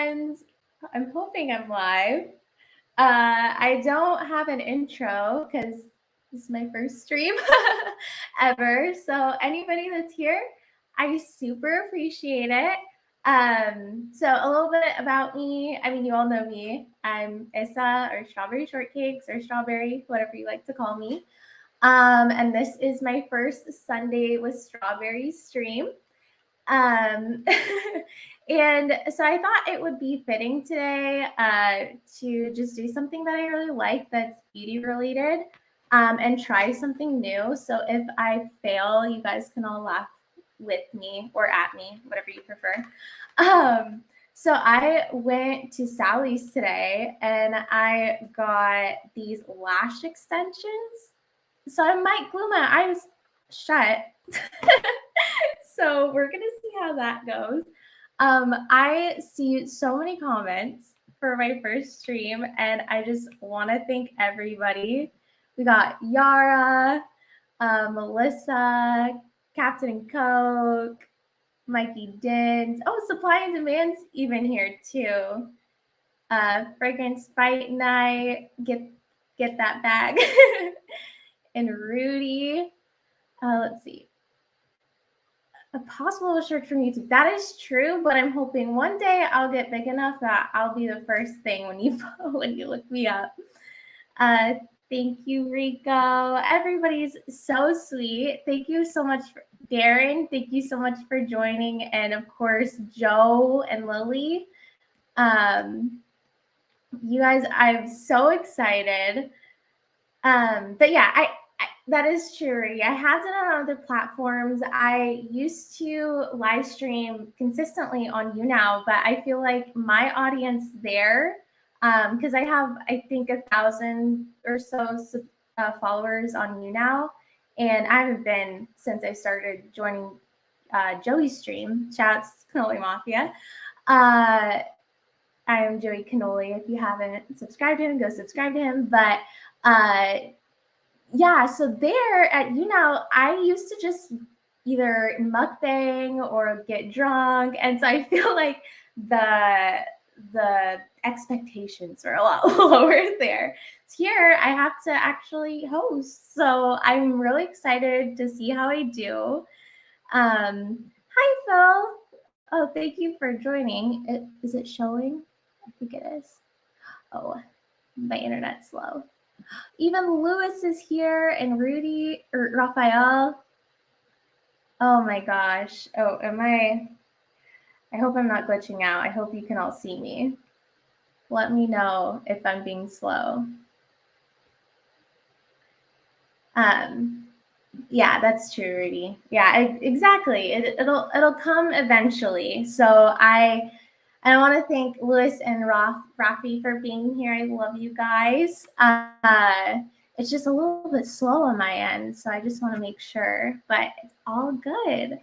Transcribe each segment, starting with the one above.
friends. I'm hoping I'm live. I don't have an intro because this is my first stream ever. So anybody that's here, I super appreciate it. So a little bit about me. I mean, you all know me. I'm Issa, or Strawberry Shortcakes, or Strawberry, whatever you like to call me. And this is my first Sunday with Strawberry stream. Um, and so I thought it would be fitting today to just do something that I really like that's beauty related, and try something new. So if I fail, you guys can all laugh with me or at me, whatever you prefer. So I went to Sally's today and I got these lash extensions. So I might glue my eyes shut. So we're going to see how that goes. I see so many comments for my first stream, and I just want to thank everybody. We got Yara, Melissa, Captain and Coke, Mikey Dins. Oh, Supply and Demand's even here too. Fragrance Fight Night, get that bag. And Rudy. Let's see. A possible shirt from YouTube. That is true, but I'm hoping one day I'll get big enough that I'll be the first thing when you look me up. Thank you, Rico. Everybody's so sweet. Thank you so much, Darren. Thank you so much for joining, and of course, Joe and Lily. You guys, I'm so excited. But yeah, that is true. I have done it on other platforms. I used to live stream consistently on YouNow, but I feel like my audience there, because I have, I think, 1,000 or so followers on YouNow, and I haven't been since I started joining Joey's stream. Shouts Cannoli Mafia. I am Joey Cannoli. If you haven't subscribed to him, go subscribe to him. But yeah, so there at YouNow, I used to just either mukbang or get drunk, and so I feel like the expectations are a lot lower there. Here, I have to actually host, so I'm really excited to see how I do. Hi, Phil. Oh, thank you for joining. Is it showing? I think it is. Oh, my internet's slow. Even Lewis is here, and Rudy or Raphael. Oh my gosh. Oh, I hope I'm not glitching out. I hope you can all see me. Let me know if I'm being slow. Yeah, that's true, Rudy. Yeah, exactly. It'll come eventually. So I want to thank Lewis and Rafi for being here. I love you guys. It's just a little bit slow on my end, so I just want to make sure, but it's all good.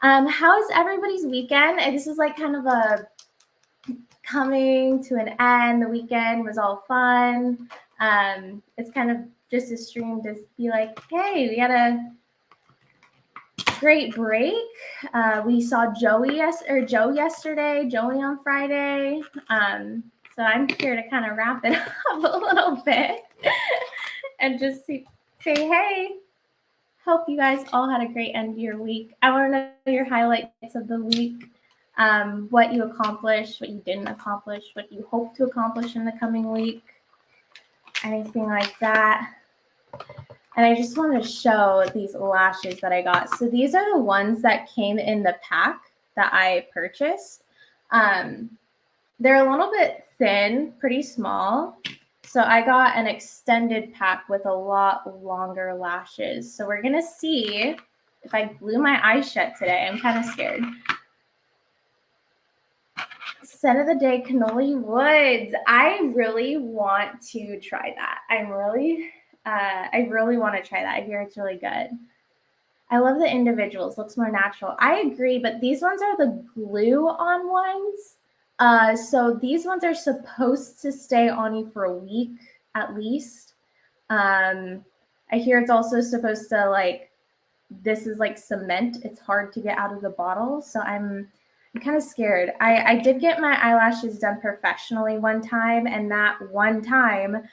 How is everybody's weekend? This is like kind of a coming to an end. The weekend was all fun. It's kind of just a stream to be like, hey, we had a great break. We saw Joe yesterday, Joey on Friday. So I'm here to kind of wrap it up a little bit and just say, hey, hope you guys all had a great end of your week. I want to know your highlights of the week, what you accomplished, what you didn't accomplish, what you hope to accomplish in the coming week, anything like that. And I just want to show these lashes that I got. So these are the ones that came in the pack that I purchased. They're a little bit thin, pretty small. So I got an extended pack with a lot longer lashes. So we're going to see if I glue my eyes shut today. I'm kind of scared. Scent of the day, Cannoli Woods. I really want to try that. I really want to try that. I hear it's really good. I love the individuals. Looks more natural. I agree, but these ones are the glue-on ones. So these ones are supposed to stay on you for a week at least. I hear it's also supposed to, like, this is like cement. It's hard to get out of the bottle. So I'm I'm kind of scared. I did get my eyelashes done professionally one time, and that one time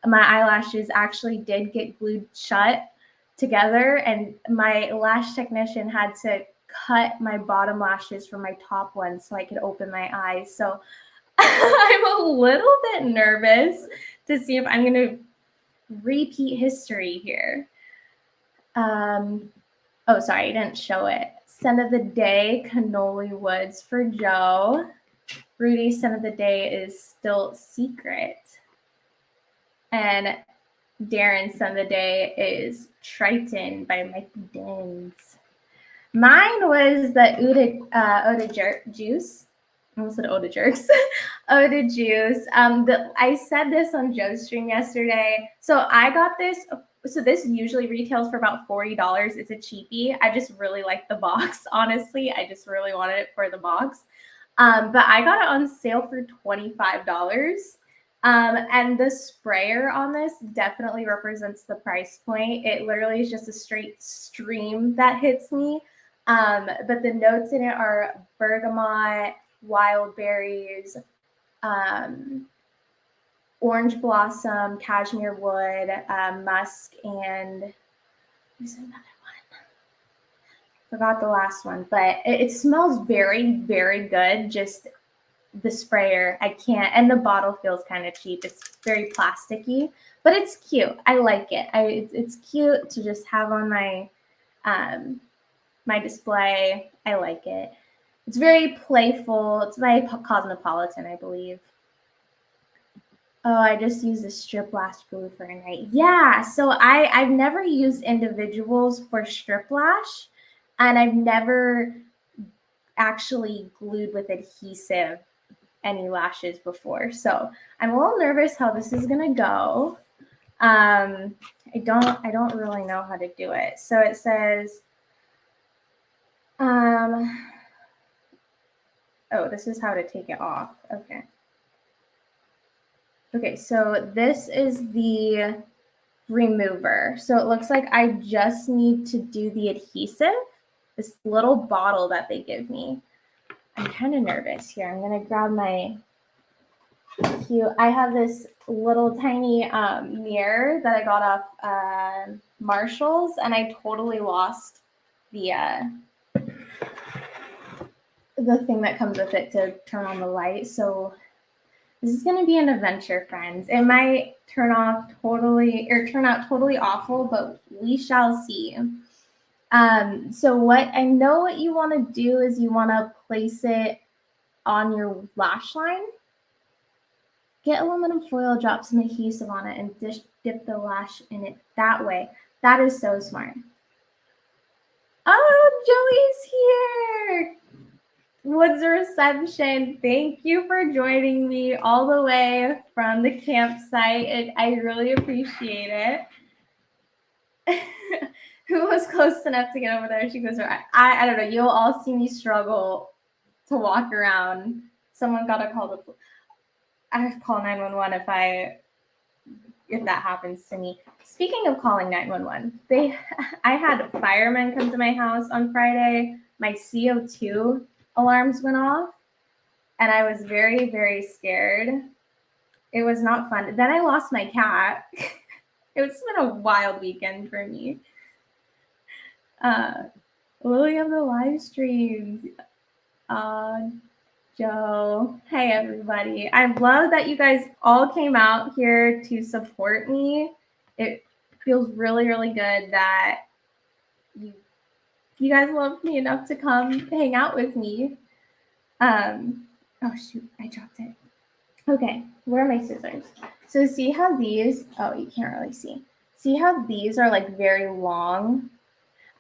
my eyelashes actually did get glued shut together, and my lash technician had to cut my bottom lashes from my top ones so I could open my eyes. So I'm a little bit nervous to see if I'm going to repeat history here. Oh, sorry, I didn't show it. Scent of the day, cannoli woods for Joe. Rudy's scent of the day is still secret. And Darren's scent of the day is Triton by Mikey Dins. Mine was the Oda Juice. I almost said Oda Jerks. Oda Juice. I said this on Joe's stream yesterday. So I got this. So this usually retails for about $40. It's a cheapie. I just really like the box. Honestly, I just really wanted it for the box. But I got it on sale for $25. And the sprayer on this definitely represents the price point. It literally is just a straight stream that hits me. But the notes in it are bergamot, wild berries, orange blossom, cashmere wood, musk, and there's another one. Forgot the last one, but it smells very, very good. Just the sprayer, I can't, and the bottle feels kind of cheap. It's very plasticky, but it's cute. I like it. It's cute to just have on my my display. I like it. It's very playful. It's by Cosmopolitan, I believe. Oh, I just used a strip lash glue for a night. Yeah, so I've never used individuals for strip lash, and I've never actually glued with adhesive any lashes before. So I'm a little nervous how this is gonna go. I don't really know how to do it. So it says, oh, this is how to take it off. Okay. Okay, so this is the remover. So it looks like I just need to do the adhesive, this little bottle that they give me. I'm kind of nervous here. I'm gonna grab my cute. I have this little tiny mirror that I got off Marshalls, and I totally lost the thing that comes with it to turn on the light. So this is going to be an adventure, friends. It might turn out totally awful, but we shall see. So what I know what you want to do is you want to place it on your lash line. Get aluminum foil, drop some adhesive on it, and dip the lash in it that way. That is so smart. Oh, Joey's here. Woods Reception. Thank you for joining me all the way from the campsite. I really appreciate it. Who was close enough to get over there? She goes, I don't know. You'll all see me struggle to walk around. Someone got to call I have to call 911 if that happens to me. Speaking of calling 911, I had firemen come to my house on Friday. My CO2 alarms went off, and I was very, very scared. It was not fun. Then I lost my cat. It's been a wild weekend for me. Lily of the live streams. Joe. Hey, everybody. I love that you guys all came out here to support me. It feels really, really good that you guys love me enough to come hang out with me. Oh, shoot. I dropped it. Okay. Where are my scissors? So see how these, oh, you can't really see. See how these are like very long?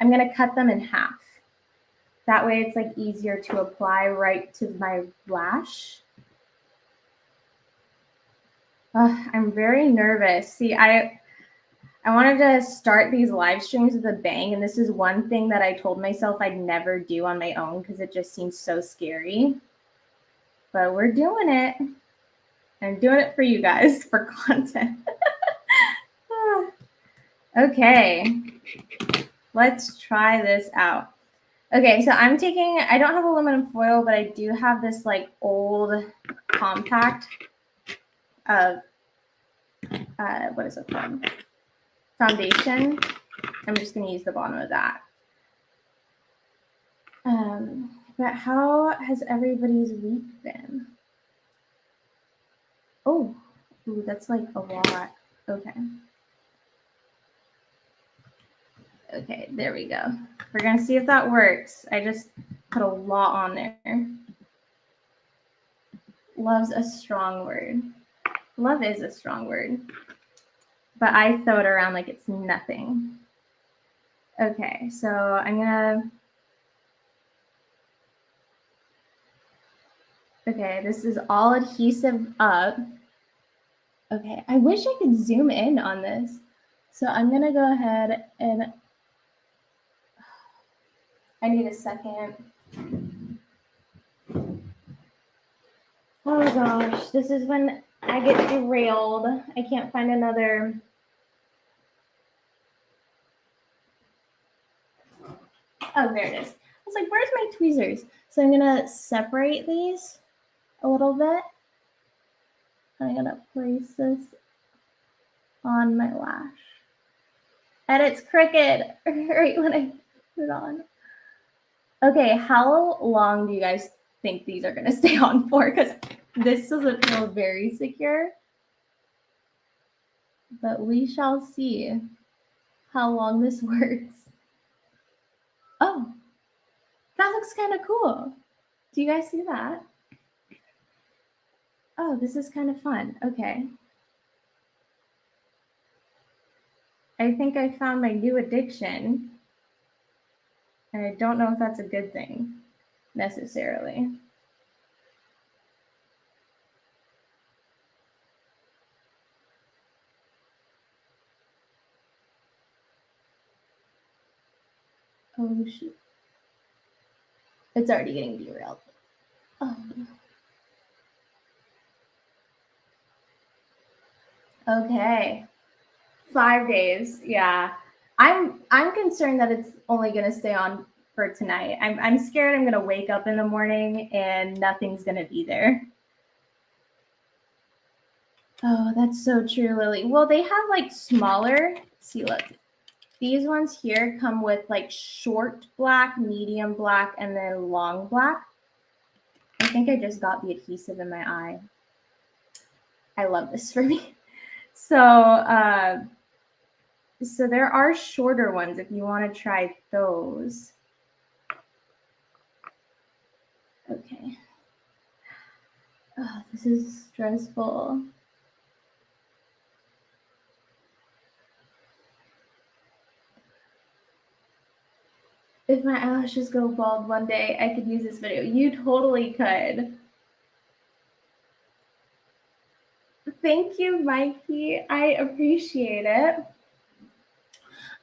I'm going to cut them in half. That way it's like easier to apply right to my lash. I'm very nervous. See, I wanted to start these live streams with a bang, and this is one thing that I told myself I'd never do on my own because it just seems so scary. But we're doing it. I'm doing it for you guys, for content. Okay, let's try this out. Okay, so I'm taking, I don't have aluminum foil, but I do have this like old compact of, what is it called? Foundation. I'm just going to use the bottom of that. But how has everybody's week been? Oh, ooh, that's like a lot. Okay. Okay, there we go. We're going to see if that works. I just put a lot on there. Love's a strong word. Love is a strong word. But I throw it around like it's nothing. Okay, so I'm going to... Okay, this is all adhesive up. Okay, I wish I could zoom in on this. So I'm going to go ahead and... I need a second. Oh gosh, this is when I get derailed. I can't find another. Oh, there it is. I was like, where's my tweezers? So I'm gonna separate these a little bit. I'm gonna place this on my lash. And it's crooked right when I put it on. Okay, how long do you guys think these are gonna stay on for? Because this doesn't feel very secure. But we shall see how long this works. Oh, that looks kind of cool. Do you guys see that? Oh, this is kind of fun. Okay. I think I found my new addiction. And I don't know if that's a good thing necessarily. Oh, shoot. It's already getting derailed. Oh. Okay. 5 days. Yeah. I'm concerned that it's only going to stay on for tonight. I'm scared I'm going to wake up in the morning and nothing's going to be there. Oh, that's so true, Lily. Well, they have like smaller. See, look. These ones here come with like short black, medium black, and then long black. I think I just got the adhesive in my eye. I love this for me. So, so there are shorter ones if you want to try those. Okay. Oh, this is stressful. If my eyelashes go bald one day, I could use this video. You totally could. Thank you, Mikey. I appreciate it.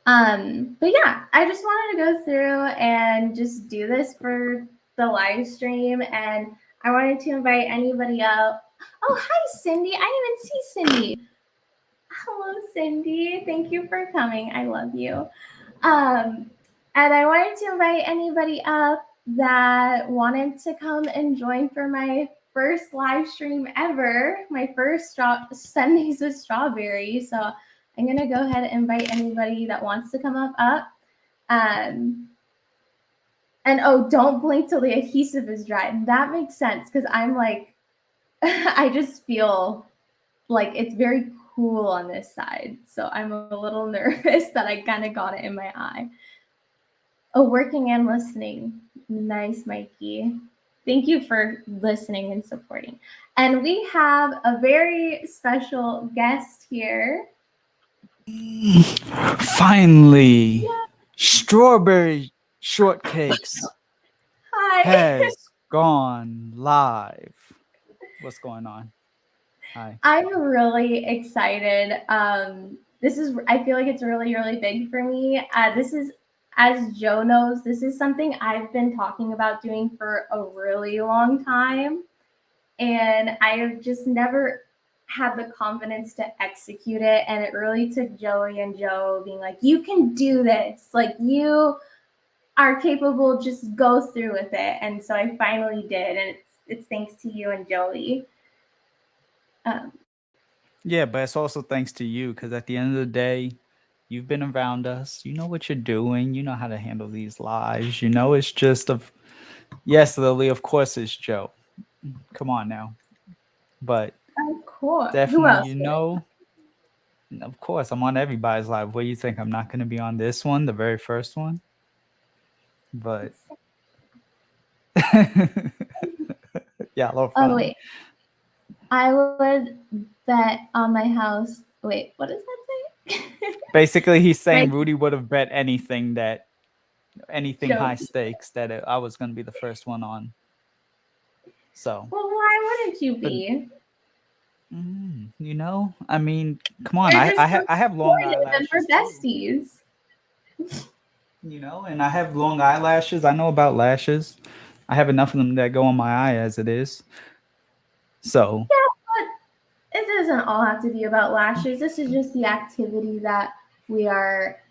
But yeah, I just wanted to go through and just do this for the live stream, and I wanted to invite anybody up. Oh, hi, Cindy. I didn't even see Cindy. Hello, Cindy. Thank you for coming. I love you. And I wanted to invite anybody up that wanted to come and join for my first live stream ever, my first Sundays with Strawberry. So I'm going to go ahead and invite anybody that wants to come up. And oh, don't blink till the adhesive is dry. That makes sense because I'm like, I just feel like it's very cool on this side. So I'm a little nervous that I kind of got it in my eye. Oh, working and listening. Nice, Mikey. Thank you for listening and supporting. And we have a very special guest here. Finally, yeah. Strawberry Shortcakes has gone live. What's going on? Hi. I'm really excited. I feel like it's really, really big for me. This is, as Joe knows, this is something I've been talking about doing for a really long time. And I have just never had the confidence to execute it. And it really took Joey and Joe being like, you can do this. Like, you are capable, just go through with it. And so I finally did, and it's thanks to you and Joey. Um, Yeah, but it's also thanks to you because at the end of the day, you've been around us. You know what you're doing. You know how to handle these lives. You know it's just of yes, Lily. Of course, it's Joe. Come on now, but of course. Who definitely, else would it? of course, I'm on everybody's live. What do you think? I'm not going to be on this one, the very first one, but yeah, a little Oh funny. wait, I would bet on my house. Wait, what does that say? Basically, he's My saying Rudy would have bet anything high Joey. stakes that I was going to be the first one on. So, Well, why wouldn't you but be? I mean, come on. We're I just I, so ha- I have long supportive and we're eyelashes too. besties. And I have long eyelashes. I know about lashes. I have enough of them that go on my eye as it is. So, Yeah, but it doesn't all have to be about lashes. This is just the activity that we are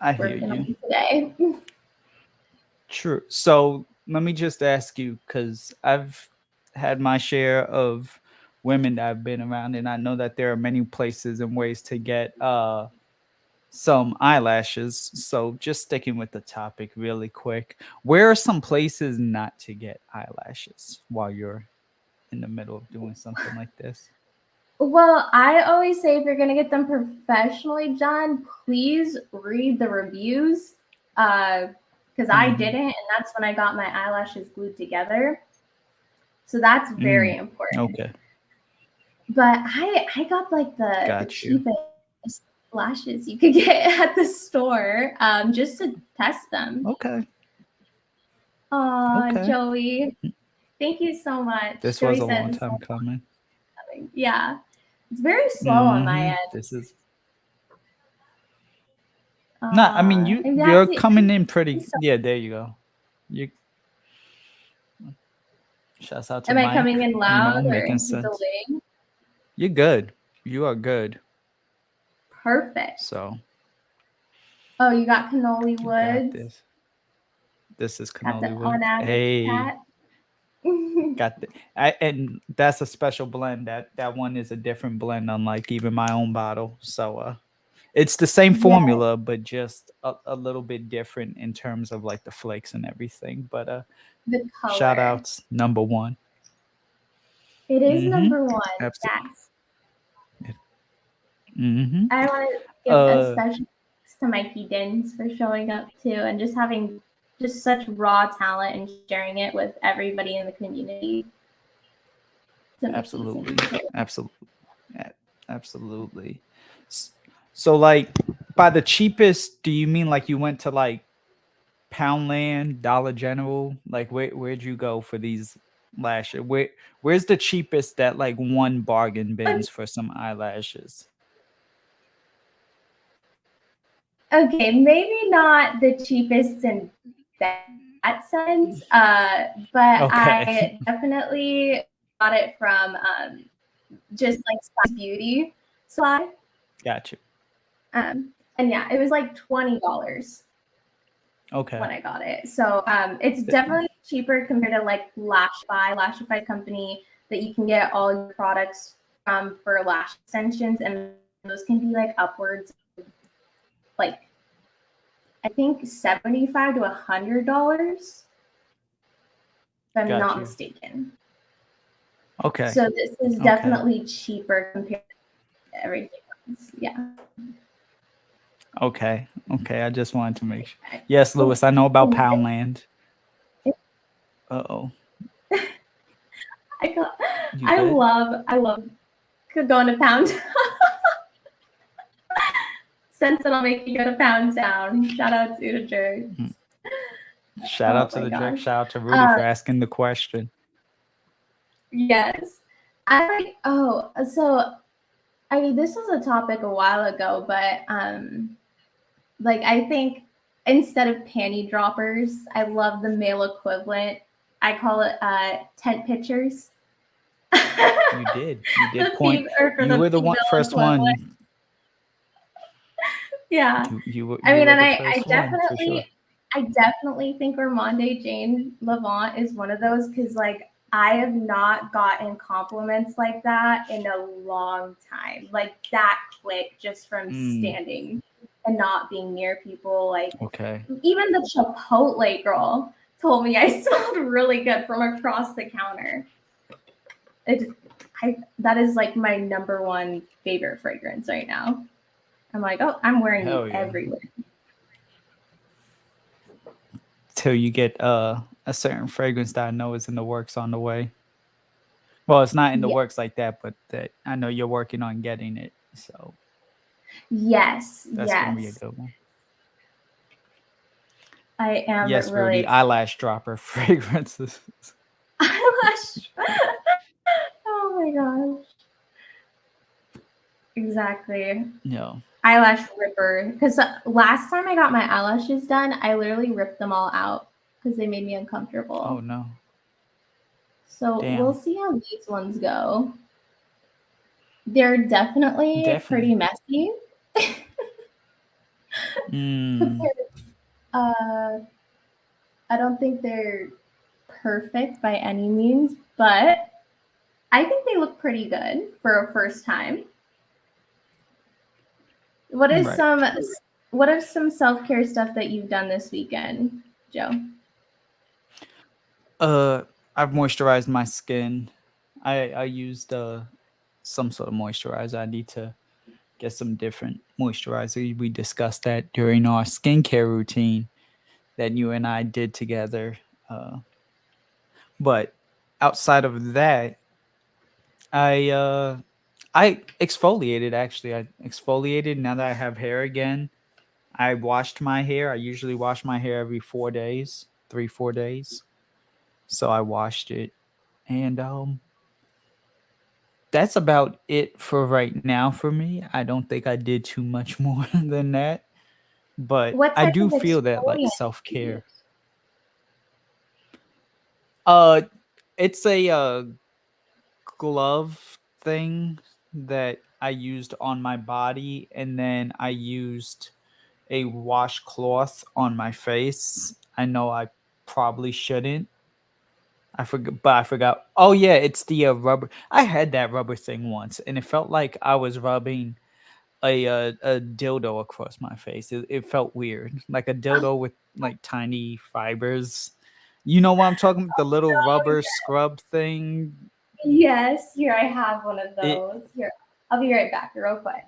I hear working you. on today. True. So, let me just ask you cuz I've had my share of women that I've been around and I know that there are many places and ways to get some eyelashes. So, just sticking with the topic really quick. Where are some places not to get eyelashes while you're in the middle of doing something like this? Well, I always say if you're gonna get them professionally done, please read the reviews. Because I Mhm. didn't, and that's when I got my eyelashes glued together. So that's very Mm. important. Okay. But I got like the Got you. cheapest lashes you could get at the store, just to test them. Okay. Aw, Okay. Joey, thank you so much. This was Joey a said long it's time coming. something. Yeah, it's very slow on my Mhm. end. This is not I mean And you're that's coming in pretty so, yeah, there you go. You shouts out to am I Mike, coming in loud or making is it sense. delayed? You're good. You are good. Perfect. So, Oh, you got cannoli you got woods. this. This is Got the cannoli wood. on-average Hey, cat. got the and that's a special blend. That one is a different blend unlike even my own bottle. So, it's the same Yeah, formula, but just a little bit different in terms of like the flakes and everything. But the shout color. outs number one. It is Mm-hmm. number one. Absolutely. Yes. Mm-hmm. I want to give a Uh, special thanks to Mikey Dins for showing up too and just having just such raw talent and sharing it with everybody in the community to make these absolutely. things. Absolutely. Absolutely. S- So like by the cheapest, do you mean like you went to like Poundland, Dollar General? Like where'd you go for these lashes? Where's the cheapest that like one bargain bins for some eyelashes? Okay, maybe not the cheapest in that sense, but Okay. I definitely got it from just like Spice Beauty Supply. Got you. And yeah, it was like $20 when Okay. I got it. So it's Th- definitely cheaper compared to like Lashify company that you can get all your products from for lash extensions, and those can be like upwards of like I think $75 to $100, if I'm Got not you. mistaken. Okay. So this is Okay. definitely cheaper compared to everything else. Yeah. Okay. Okay. I just wanted to make sure. Yes, Oh, Lewis, I know about and Poundland. Uh-oh. I got, You good? I love going to Pound. Since it'll make you go to Pound Town. Shout out to the jerks. Mhm. Shout Oh out to my the jerk. gosh. Shout out to Rudy Um, for asking the question. yes. I like so I mean this was a topic a while ago, but like I think instead of panty droppers, I love the male equivalent. I call it tent pitchers. You did. You did The point. or for You the were the one female first equivalent. one. Yeah. I You mean, were and the I first one for sure. definitely think Armande Jane Levant is one of those because, like, I have not gotten compliments like that in a long time. Like that quick, just from Mm, standing and not being near people. Like, okay. even the Chipotle girl told me I smelled really good from across the counter. It, that is like my number one favorite fragrance right now. I'm like, oh, I'm wearing these Hell yeah. everywhere. Till you get a certain fragrance that I know is in the works on the way. Well, it's not in the Yeah. works like that, but that I know you're working on getting it. So Yes, that's gonna be a yes. good one. I am Yes, really Rudy, excited. eyelash dropper fragrances. Eyelash. Oh my gosh. Exactly. No. Eyelash ripper. Because last time I got my eyelashes done, I literally ripped them all out because they made me Oh uncomfortable. no. So we'll Damn. see how these ones go. They're definitely pretty Definitely. messy. But Mm, I don't think they're perfect by any means, but I think they look pretty good for a first time. What is right. some what is some self-care stuff that you've done this weekend, Joe? Uh, I've moisturized my skin. I used some sort of moisturizer. I need to get some different moisturizer. We discussed that during our skincare routine that you and I did together. Uh, but outside of that, I uh, I exfoliated. Actually, I exfoliated. Now that I have hair again, I washed my hair. I usually wash my hair every 4 days, 3 4 days. So I washed it, and that's about it for right now for me. I don't think I did too much more than that, but What I type do of feel that like exfoliant self do you care. use? Uh, it's a glove thing that I used on my body, and then I used a washcloth on my face. I know I probably shouldn't. I forgot, but I forgot. Oh yeah, it's the rubber. I had that rubber thing once, and it felt like I was rubbing a dildo across my face. It felt weird, like a dildo with like tiny fibers. You know what I'm talking about? The little rubber scrub thing. Yes, here I have one of It those. Here, I'll be right back real quick.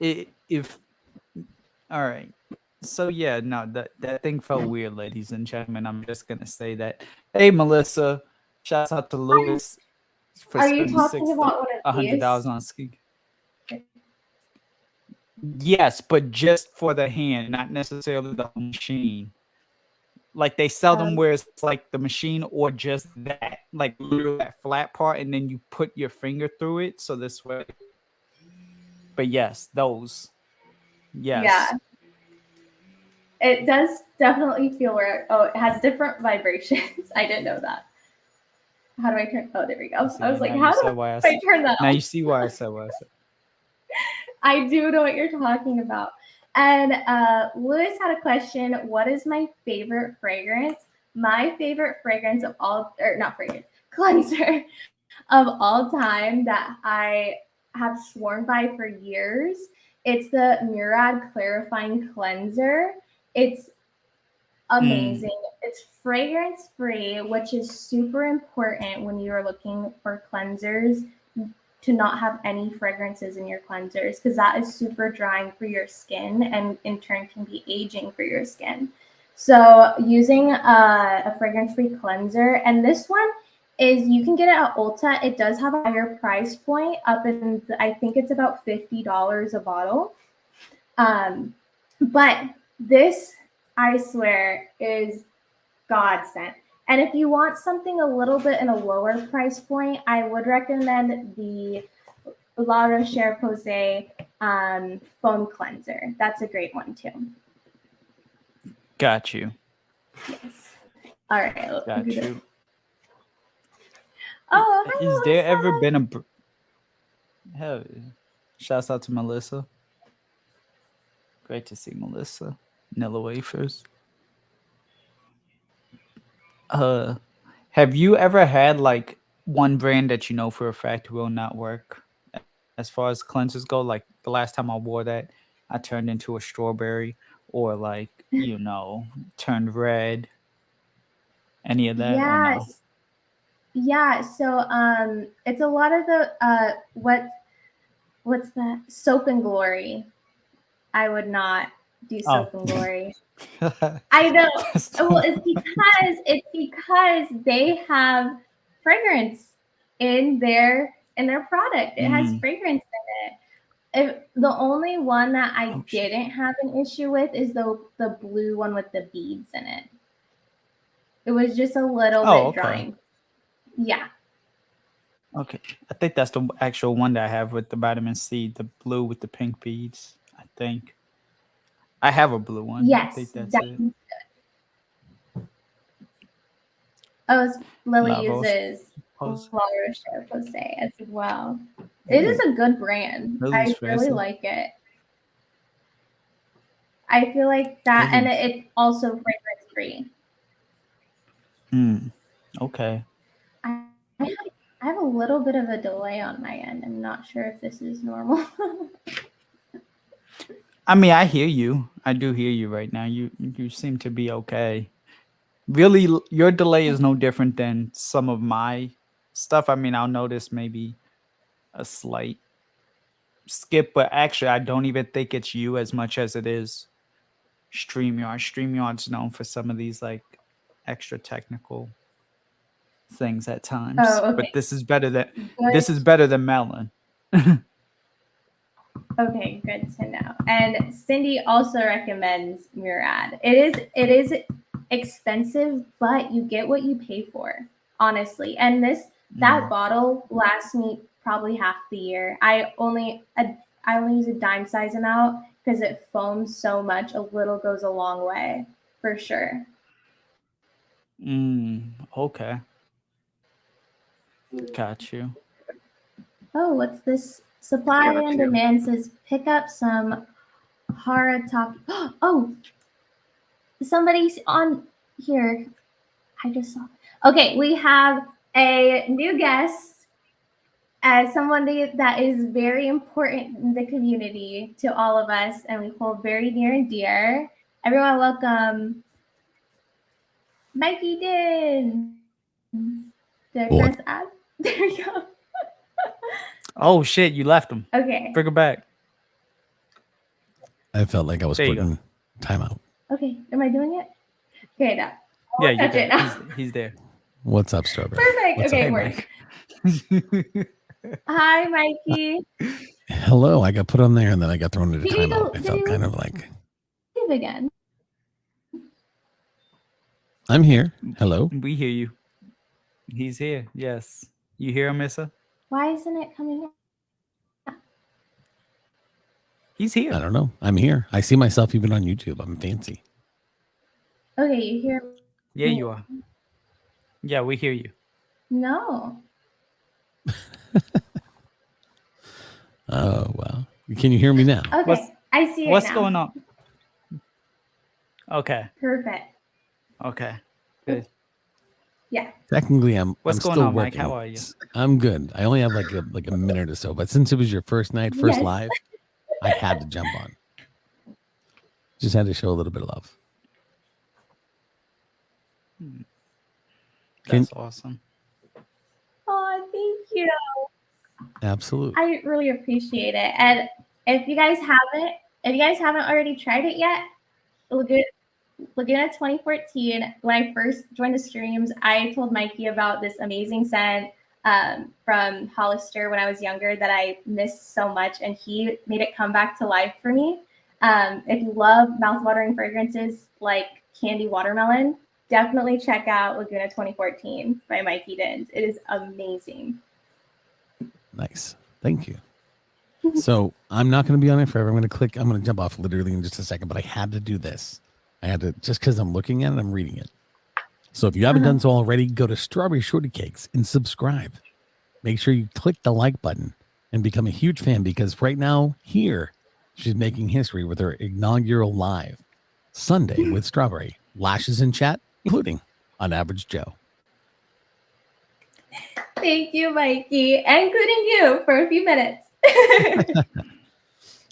it if all right. So yeah, no, that thing felt weird, ladies and gentlemen. I'm just gonna say that. Hey, Melissa, shouts out to Lewis for Are you spending talking six about one of $100 these? on ski. Yes, but just for the hand, not necessarily the whole machine. Like they sell them Um, where it's like the machine or just that, like literally that flat part, and then you put your finger through it. So this way, but yes, those, yeah, yes. it does definitely feel where. Oh, it has different vibrations. I didn't know that. How do I turn? Oh, there we go. I See, was like, now you how do said why I turn that now on? you see why I said what I said. I do know what you're talking about. And Lewis had a question. What is my favorite fragrance? My favorite fragrance of all, or not fragrance, cleanser of all time that I have sworn by for years. It's the Murad Clarifying Cleanser. It's Mm, amazing. It's fragrance free, which is super important when you are looking for cleansers to not have any fragrances in your cleansers because that is super drying for your skin and in turn can be aging for your skin. So using a fragrance-free cleanser, and this one is you can get it at Ulta. It does have a higher price point, up in I think it's about $50 a bottle. Um, but this, I swear, is God sent. And if you want something a little bit in a lower price point, I would recommend the La Roche Posay foam cleanser. That's a great one too. got you, Yes. All right. got you. Oh, Is there ever hi, been a hell? Shouts out to Melissa. Great to see Melissa. Nilla wafers. Uh, have you ever had like one brand that you know for a fact will not work as far as cleansers go? Like the last time I wore that, I turned into a strawberry, or like turned red. Any of that or Yeah, no? yeah. So it's a lot of the what's that? Soap and Glory. I would not do Oh, Soap and Glory. I know. that's Well, the it's because they have fragrance in their product. It has mm, fragrance in it. The only one that I oh shit. didn't have an issue with is the blue one with the beads in it. It was just a little Oh, bit okay. drying. Yeah. Okay. I think that's the actual one that I have with the vitamin C, the blue with the pink beads. I think I have a blue one. I think Yes. that's it. Oh, Lily Lavos uses pose. La Roche-Posay as well. It is Ooh, a good brand. Lily's I really fancy. like it. I feel like that, and Lily's. it also fragrance free. Hmm. Okay. I have, I have a little bit of a delay on my end. I'm not sure if this is normal. I mean, I hear you. I do hear you right now. You seem to be okay. Really, your delay is no different than some of my stuff. I mean, I'll notice maybe a slight skip, but actually, I don't even think it's you as much as it is StreamYard. StreamYard's known for some of these like extra technical things at times, Oh, but okay. Good. this is better than Melon. Okay, good to know. And Cindy also recommends Murad. It is expensive, but you get what you pay for, honestly. And that Mm. bottle lasts me probably half the year. I only use a dime size amount because it foams so much. A little goes a long way, for sure. Okay, got you. Oh, what's this? Supply and demand says pick up some Harataki. Oh, somebody's on here. I just saw. Okay, we have a new guest as somebody that is very important in the community to all of us, and we hold very near and dear. Everyone, welcome Mikey Dins. Did I press What? add? There we go. Oh shit, you left him. Okay. Bring him back. I felt like I was There you put go. in timeout. Okay. Am I doing it? Okay, now. I Yeah, won't you touch got it it. now. He's there. What's up, Strawberry? Perfect. What's Okay, up? Hey, it worked. Mike. Hi, Mikey. Hello. I got put on there and then I got thrown into Did he timeout. I did felt he kind of like leave again? I'm here. Hello. We hear you. He's here. Yes. You hear him, Missa? Why isn't it coming up? He's I here. don't know. I'm here. I see myself even on YouTube. I'm fancy. Okay, you hear Yeah, me? you are. Yeah, we hear you. No. Oh, wow. Can you hear me now? What's Okay, I see it what's now. going on? Okay. Perfect. Okay. Good. Yeah. Technically, I'm What's going still on, Mike? working. How are you? I'm good. I only have like a minute or so, but since it was your first night, first Yes. live, I had to jump on. Just had to show a little bit of love. That's awesome. Oh, thank you. Absolutely. I really appreciate it. And if you guys haven't already tried it yet, Laguna 2014, when I first joined the streams, I told Mikey about this amazing scent from Hollister when I was younger that I missed so much, and he made it come back to life for me. If you love mouthwatering fragrances like candy watermelon, definitely check out Laguna 2014 by Mikey Dins. It is amazing. Nice. Thank you. So I'm not going to be on it forever. I'm going to jump off literally in just a second, but I had to do this. I had to, just because I'm looking at it, I'm reading it. So if you haven't done so already, go to Strawberry Shorty Cakes and subscribe. Make sure you click the like button and become a huge fan, because right now here She's making history with her inaugural live Sunday with Strawberry. Lashes in chat, including on Average Joe. Thank you, Mikey, including you for a few minutes.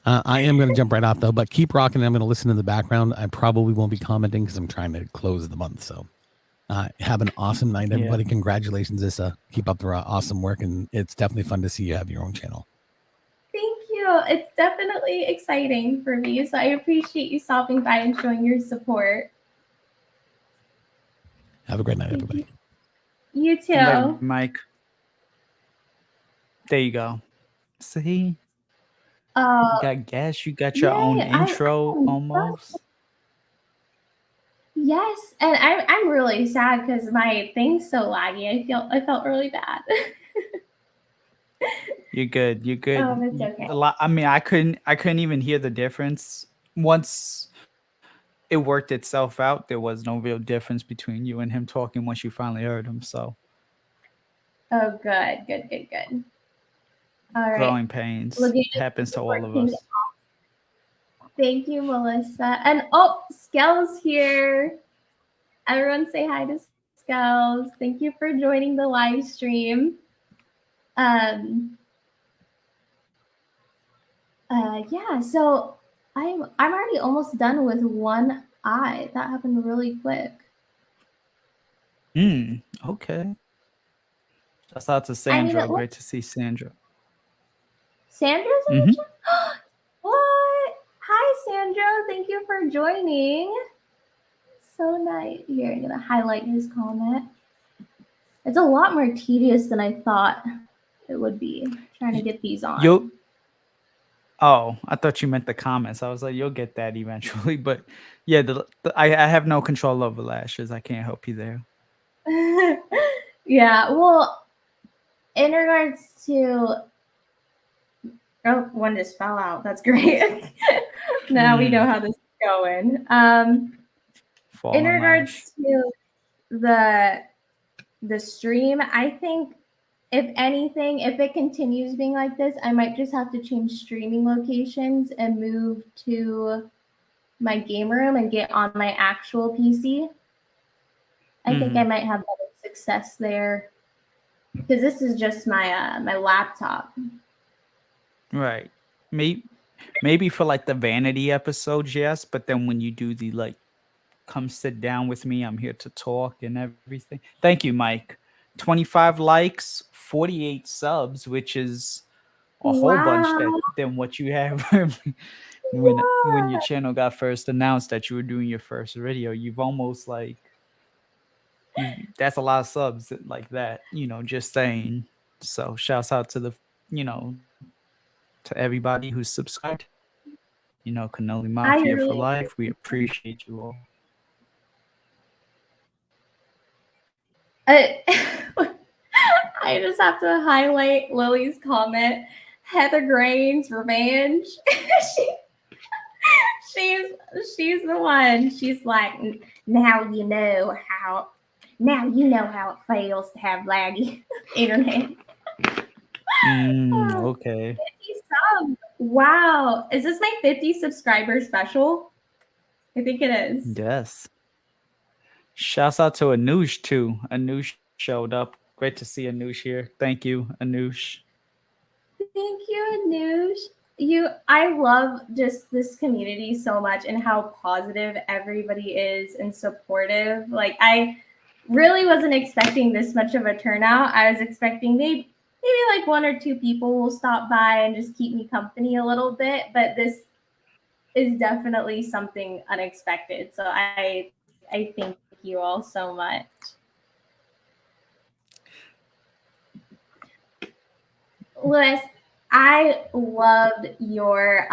I am going to jump right off though, but keep rocking. I'm going to listen in the background. I probably won't be commenting because I'm trying to close the month. So have an awesome night, everybody. Yeah. Congratulations, Issa. Keep up the awesome work. And it's definitely fun to see you have your own channel. Thank you. It's definitely exciting for me. So I appreciate you stopping by and showing your support. Have a great night, everybody. You too. Later, Mike. There you go. See? You got gas. You got your own intro almost. Yes, and I'm really sad because my thing's so laggy. I felt really bad. You're good. You're good. It's okay. I mean, I couldn't even hear the difference once it worked itself out. There was no real difference between you and him talking once you finally heard him. So. Oh, good. All right. Growing pains happens to all of us. Thank you, Melissa. And Skell's here. Everyone say hi to Skell's. Thank you for joining the live stream. Yeah, so I'm already almost done with one eye. That happened really quick. Okay. Shout out to Sandra. Great to see Sandra. Sandra's in the chat? What? Hi, Sandra. Thank you for joining. So nice. Here, I'm going to highlight his comment. It's a lot more tedious than I thought it would be, trying to get these on. Oh, I thought you meant the comments. I was like, you'll get that eventually. But yeah, I have no control over lashes. I can't help you there. Yeah, well, in regards to... Oh, one just fell out. That's great. Now we know how this is going. In regards to the stream, I think if anything, if it continues being like this, I might just have to change streaming locations and move to my game room and get on my actual PC. I think I might have better success there because this is just my my laptop. Right. Maybe for like the vanity episodes, yes. But then when you do the like, come sit down with me, I'm here to talk and everything. Thank you, Mike. 25 likes, 48 subs, which is a whole bunch than what you have when your channel got first announced that you were doing your first video. You've almost like that's a lot of subs like that, just saying. So shouts out to the to everybody who's subscribed. Cannoli Mafia for life. We appreciate you all. I just have to highlight Lily's comment. Heather Grain's revenge. she's the one. She's like, now you know how it feels to have laggy internet. Okay. 50 subs. Wow. Is this my 50 subscriber special? I think it is. Yes. Shouts out to Anush too. Anush showed up. Great to see Anush here. Thank you, Anush. Thank you, Anush. I love just this community so much and how positive everybody is and supportive. Like I really wasn't expecting this much of a turnout. I was expecting maybe like 1 or 2 people will stop by and just keep me company a little bit, but this is definitely something unexpected. So I thank you all so much. Louis, I loved your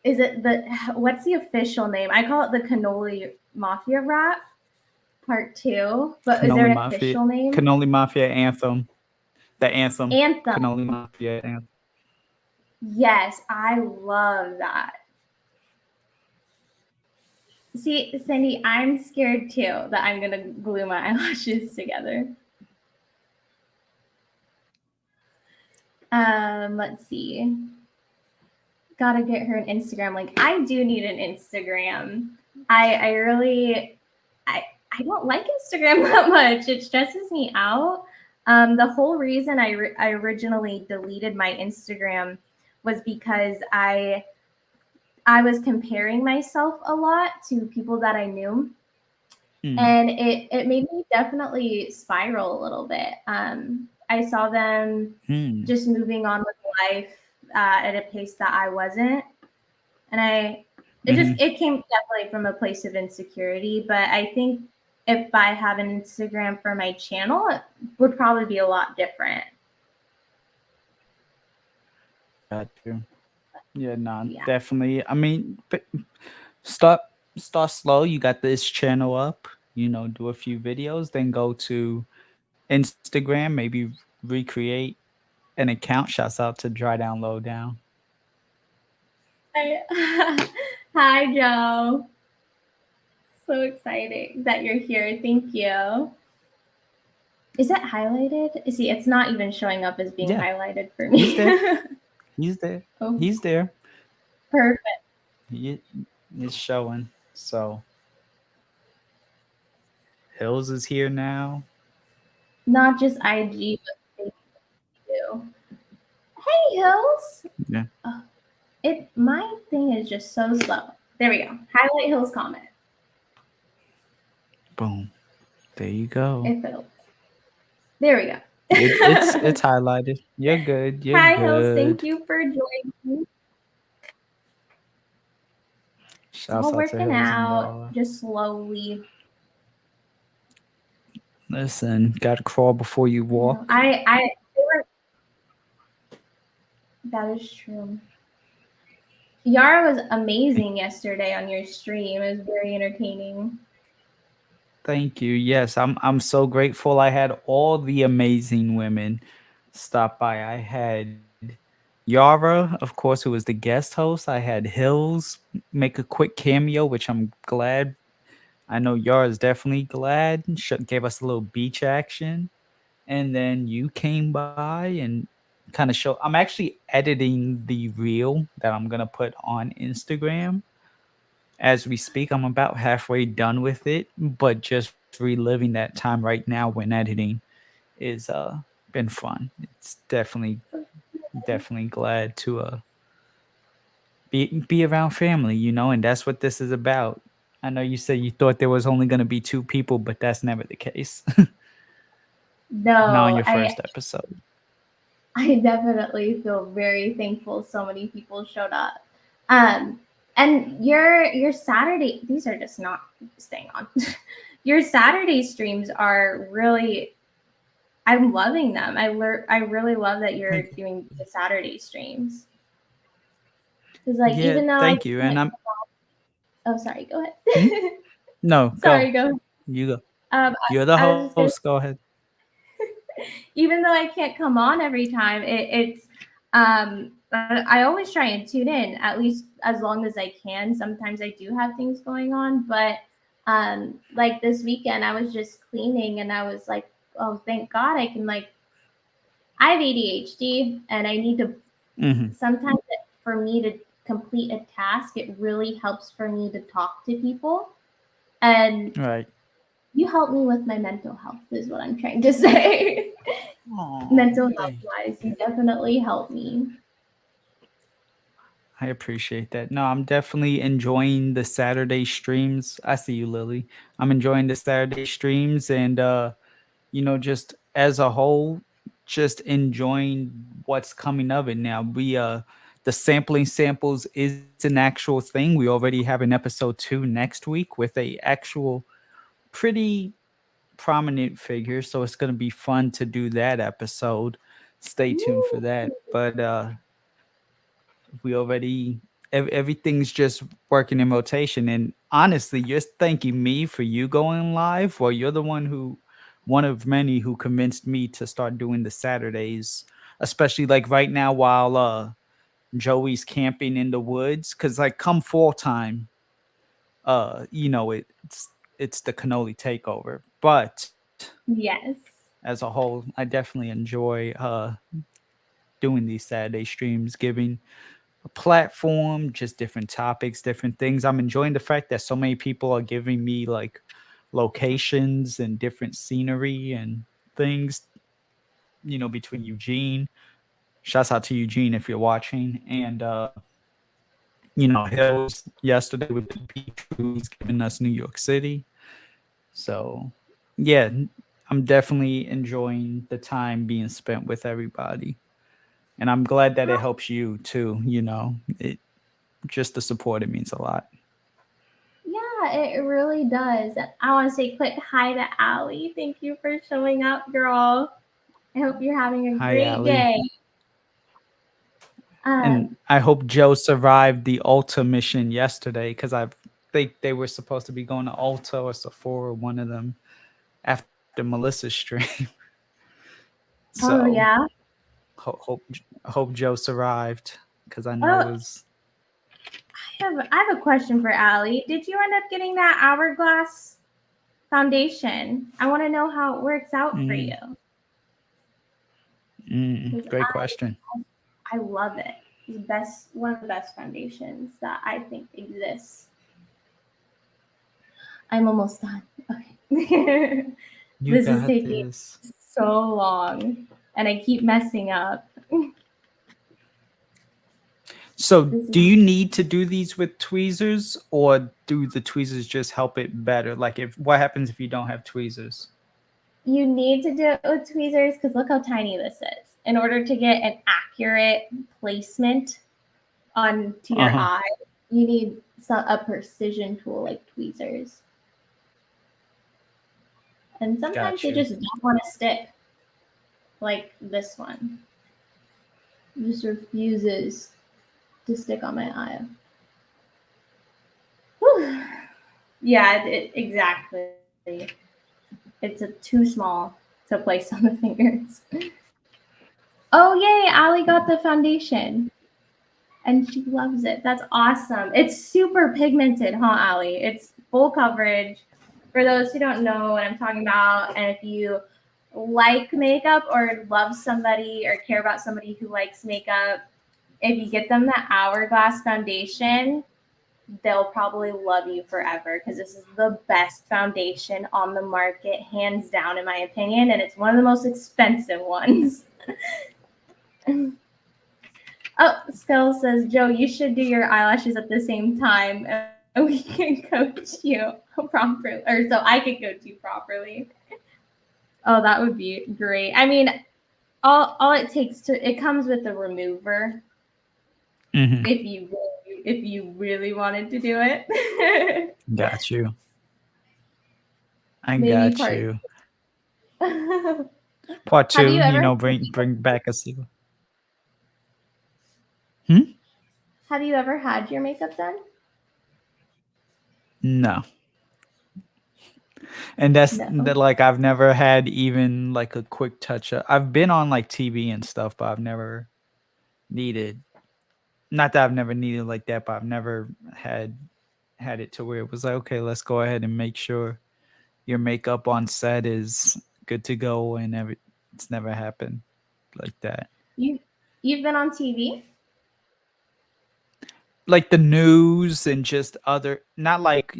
is it what's the official name? I call it the Cannoli Mafia rap part 2, but Cannoli is there an official name? Cannoli Mafia anthem. The anthem. Cannoli Mafia anthem. Yes, I love that. See, Cindy, I'm scared too that I'm gonna glue my eyelashes together. Let's see. gotta get her an Instagram. Like I do need an Instagram. I really I don't like Instagram that much. It stresses me out. The whole reason I originally deleted my Instagram was because I was comparing myself a lot to people that I knew, Mm, and it made me definitely spiral a little bit. I saw them mm, just moving on with life at a pace that I wasn't, and hmm. it came definitely from a place of insecurity. But I think if I have an Instagram for my channel, it would probably be a lot different. Got you. Yeah, no, Yeah. definitely. I mean, start start slow. You got this channel up. Do a few videos, then go to Instagram. Maybe recreate an account. Shouts out to Dry Down Low Down. Hi, hi, Joe. So exciting that you're here. Thank you. Is it highlighted? See, it's not even showing up as being Yeah, highlighted for he's me. there. He's there. Oh, He's there. perfect. He, it's showing. So Hills is here now. Not just IG, but thank you. Hey, Hills. Yeah. Oh, my thing is just so slow. There we go. Highlight Hills comment. Boom. There you go. If it'll. There we It's go. highlighted. You're good. You're Hi, Hills. Thank good. you for joining me. It's Shouts all out to working Hills and out, y'all. just slowly. Listen, gotta crawl before you You know, walk. they were, that is true. Yara was amazing yesterday on your stream. It was very entertaining. Thank you. Yes, I'm so grateful. I had all the amazing women stop by. I had Yara, of course, who was the guest host. I had Hills make a quick cameo, which I'm glad. I know Yara's definitely glad. Gave us a little beach action. And then you came by and kind of show. I'm actually editing the reel that I'm gonna put on Instagram as we speak. I'm about halfway done with it, but just reliving that time right now when editing is been fun. It's definitely glad to be around family, and that's what this is about. I know you said you thought there was only going to be two people, but that's never the case. Not on No, your first episode. I definitely feel very thankful so many people showed up. Um, and your Saturday, these are just not staying on. Your Saturday streams are really, I'm loving them. I really love that you're Thank you. doing the Saturday streams. Because like Yeah, even though I thank you. And can't, I'm oh sorry, go hmm? ahead. No, Sorry, go. go. You go. Um, You're the I was just gonna, host. Go ahead. even though I can't come on every time, it's I always try and tune in at least as long as I can. Sometimes I do have things going on, but like this weekend I was just cleaning and I was like, oh thank God I can like I have ADHD and I need to Hmm. sometimes for me to complete a task it really helps for me to talk to people and Right. you help me with my mental health is what I'm trying to say. Oh, Mental health thank wise, you. you definitely help me. I appreciate that. No, I'm definitely enjoying the Saturday streams. I see you, Lily. I'm enjoying the Saturday streams and just as a whole, just enjoying what's coming of it now. The sampling samples is an actual thing. We already have an episode 2 next week with a actual pretty prominent figure, so it's going to be fun to do that episode. Stay tuned for Ooh, that. But we already everything's just working in rotation, and honestly you're thanking me for you going live. Well, you're the one of many who convinced me to start doing the Saturdays, especially like right now while Joey's camping in the woods, because like come fall time, it's the cannoli takeover. But yes. as a whole, I definitely enjoy doing these Saturday streams, giving platform, just different topics, different things. I'm enjoying the fact that so many people are giving me like locations and different scenery and things, between Eugene. Shouts out to Eugene if you're watching. And Hills yesterday with the beach who's giving us New York City. So yeah, I'm definitely enjoying the time being spent with everybody. And I'm glad that it helps you too, It just the support, it means a lot. Yeah, it really does. I want to say quick hi to Allie. Thank you for showing up, girl. I hope you're having a Hi, great Allie. day. And I hope Joe survived the Ulta mission yesterday because they were supposed to be going to Ulta or Sephora, one of them, after Melissa's stream. Oh So yeah. hope Joe survived because I know Oh, it was. I have a question for Allie. Did you end up getting that hourglass foundation? I want to know how it works out for you. Great question. I love it. It's one of the best foundations that I think exists. I'm almost done. Okay. You This is got taking this. so long, and I keep messing up. So, do you need to do these with tweezers, or do the tweezers just help it better? Like, what happens if you don't have tweezers? You need to do it with tweezers because look how tiny this is. In order to get an accurate placement onto your eye, you need a precision tool like tweezers. And sometimes they just don't want to stick, like this one. It just refuses to stick on my eye. Whew. Yeah, exactly. It's too small to place on the fingers. Oh, yay, Allie got the foundation. And she loves it. That's awesome. It's super pigmented, huh, Allie? It's full coverage. For those who don't know what I'm talking about, and if you like makeup or love somebody or care about somebody who likes makeup, if you get them the Hourglass foundation, they'll probably love you forever because this is the best foundation on the market, hands down, in my opinion, and it's one of the most expensive ones. Oh, Skull says, Joe, you should do your eyelashes at the same time and we can coach you properly, or so I can coach you properly. Oh, that would be great. I mean, all it takes it comes with the remover. Mm-hmm. If you really wanted to do it. Got you. I got you. Part two, bring back a sequel. Have you ever had your makeup done? No. And that like I've never had even like a quick touch up. I've been on like TV and stuff, but I've never needed, not that I've never needed like that, but I've never had it to where it was like, okay, let's go ahead and make sure your makeup on set is good to go, and it's never happened like that. You've been on TV? Like the news and just other, not like,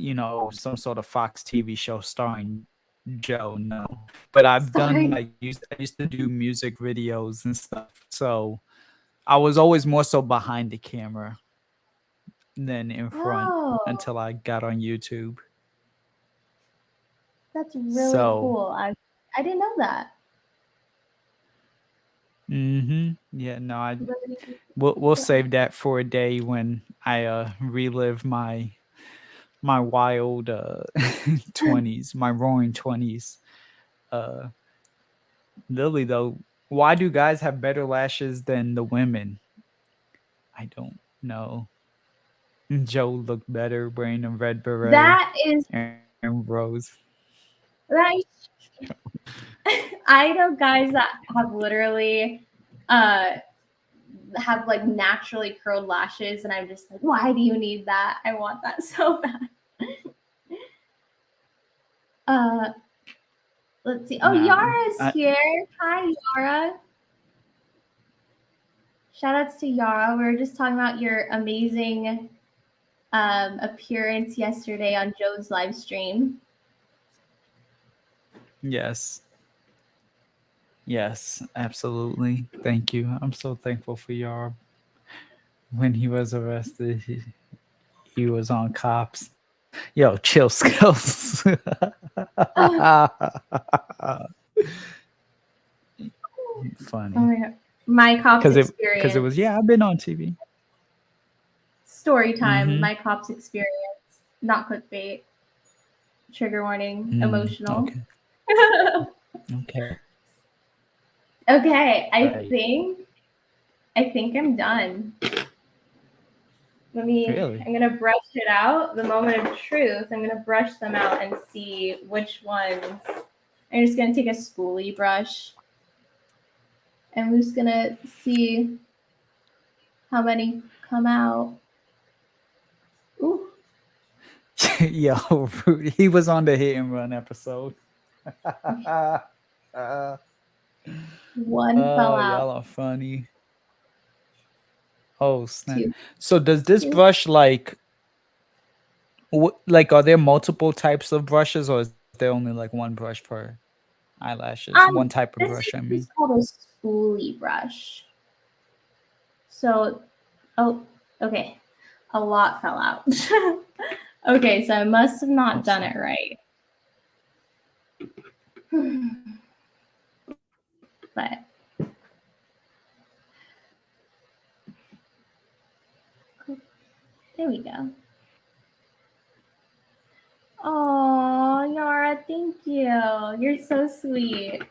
some sort of Fox TV show starring Joe, no. But I've done I used to do music videos and stuff. So I was always more so behind the camera than in front until I got on YouTube. That's really cool. I didn't know that. Yeah, no, we'll save that for a day when I relive my wild 20s, my roaring 20s. Lily, though, why do guys have better lashes than the women? I don't know. Joe looked better wearing a red beret. That is and Rose. That is, I know guys that have literally have like naturally curled lashes, and I'm just like, why do you need that? I want that so bad. Let's see. Oh, Yara's here. Hi, Yara. Shout outs to Yara. We were just talking about your amazing appearance yesterday on Joe's live stream. Yes. Yes, absolutely. Thank you. I'm so thankful for y'all. When he was arrested, he was on cops. Yo, chill skills. Oh Funny. my god. My cops Because it was, experience. yeah, I've been on TV. Story time. Mm-hmm. My cops experience. Not clickbait. Trigger warning. Emotional. Okay. Okay. Okay, Right. I think I'm done. Really? I'm gonna brush it out. The moment of truth, I'm gonna brush them out and see which ones. I'm just gonna take a spoolie brush. And I'm just gonna see how many come out. Ooh, Yo, he was on the Hit and Run episode. uh, one fell oh, out. y'all are funny. Oh, snap. Two, So does this two. brush like are there multiple types of brushes or is there only like one brush per eyelashes? One type of This brush, I is mean. just called a spoolie brush. So, oh, okay. A lot fell out. Okay, so I must have not done it right. But there we go. Oh, Yara, thank you. You're so sweet.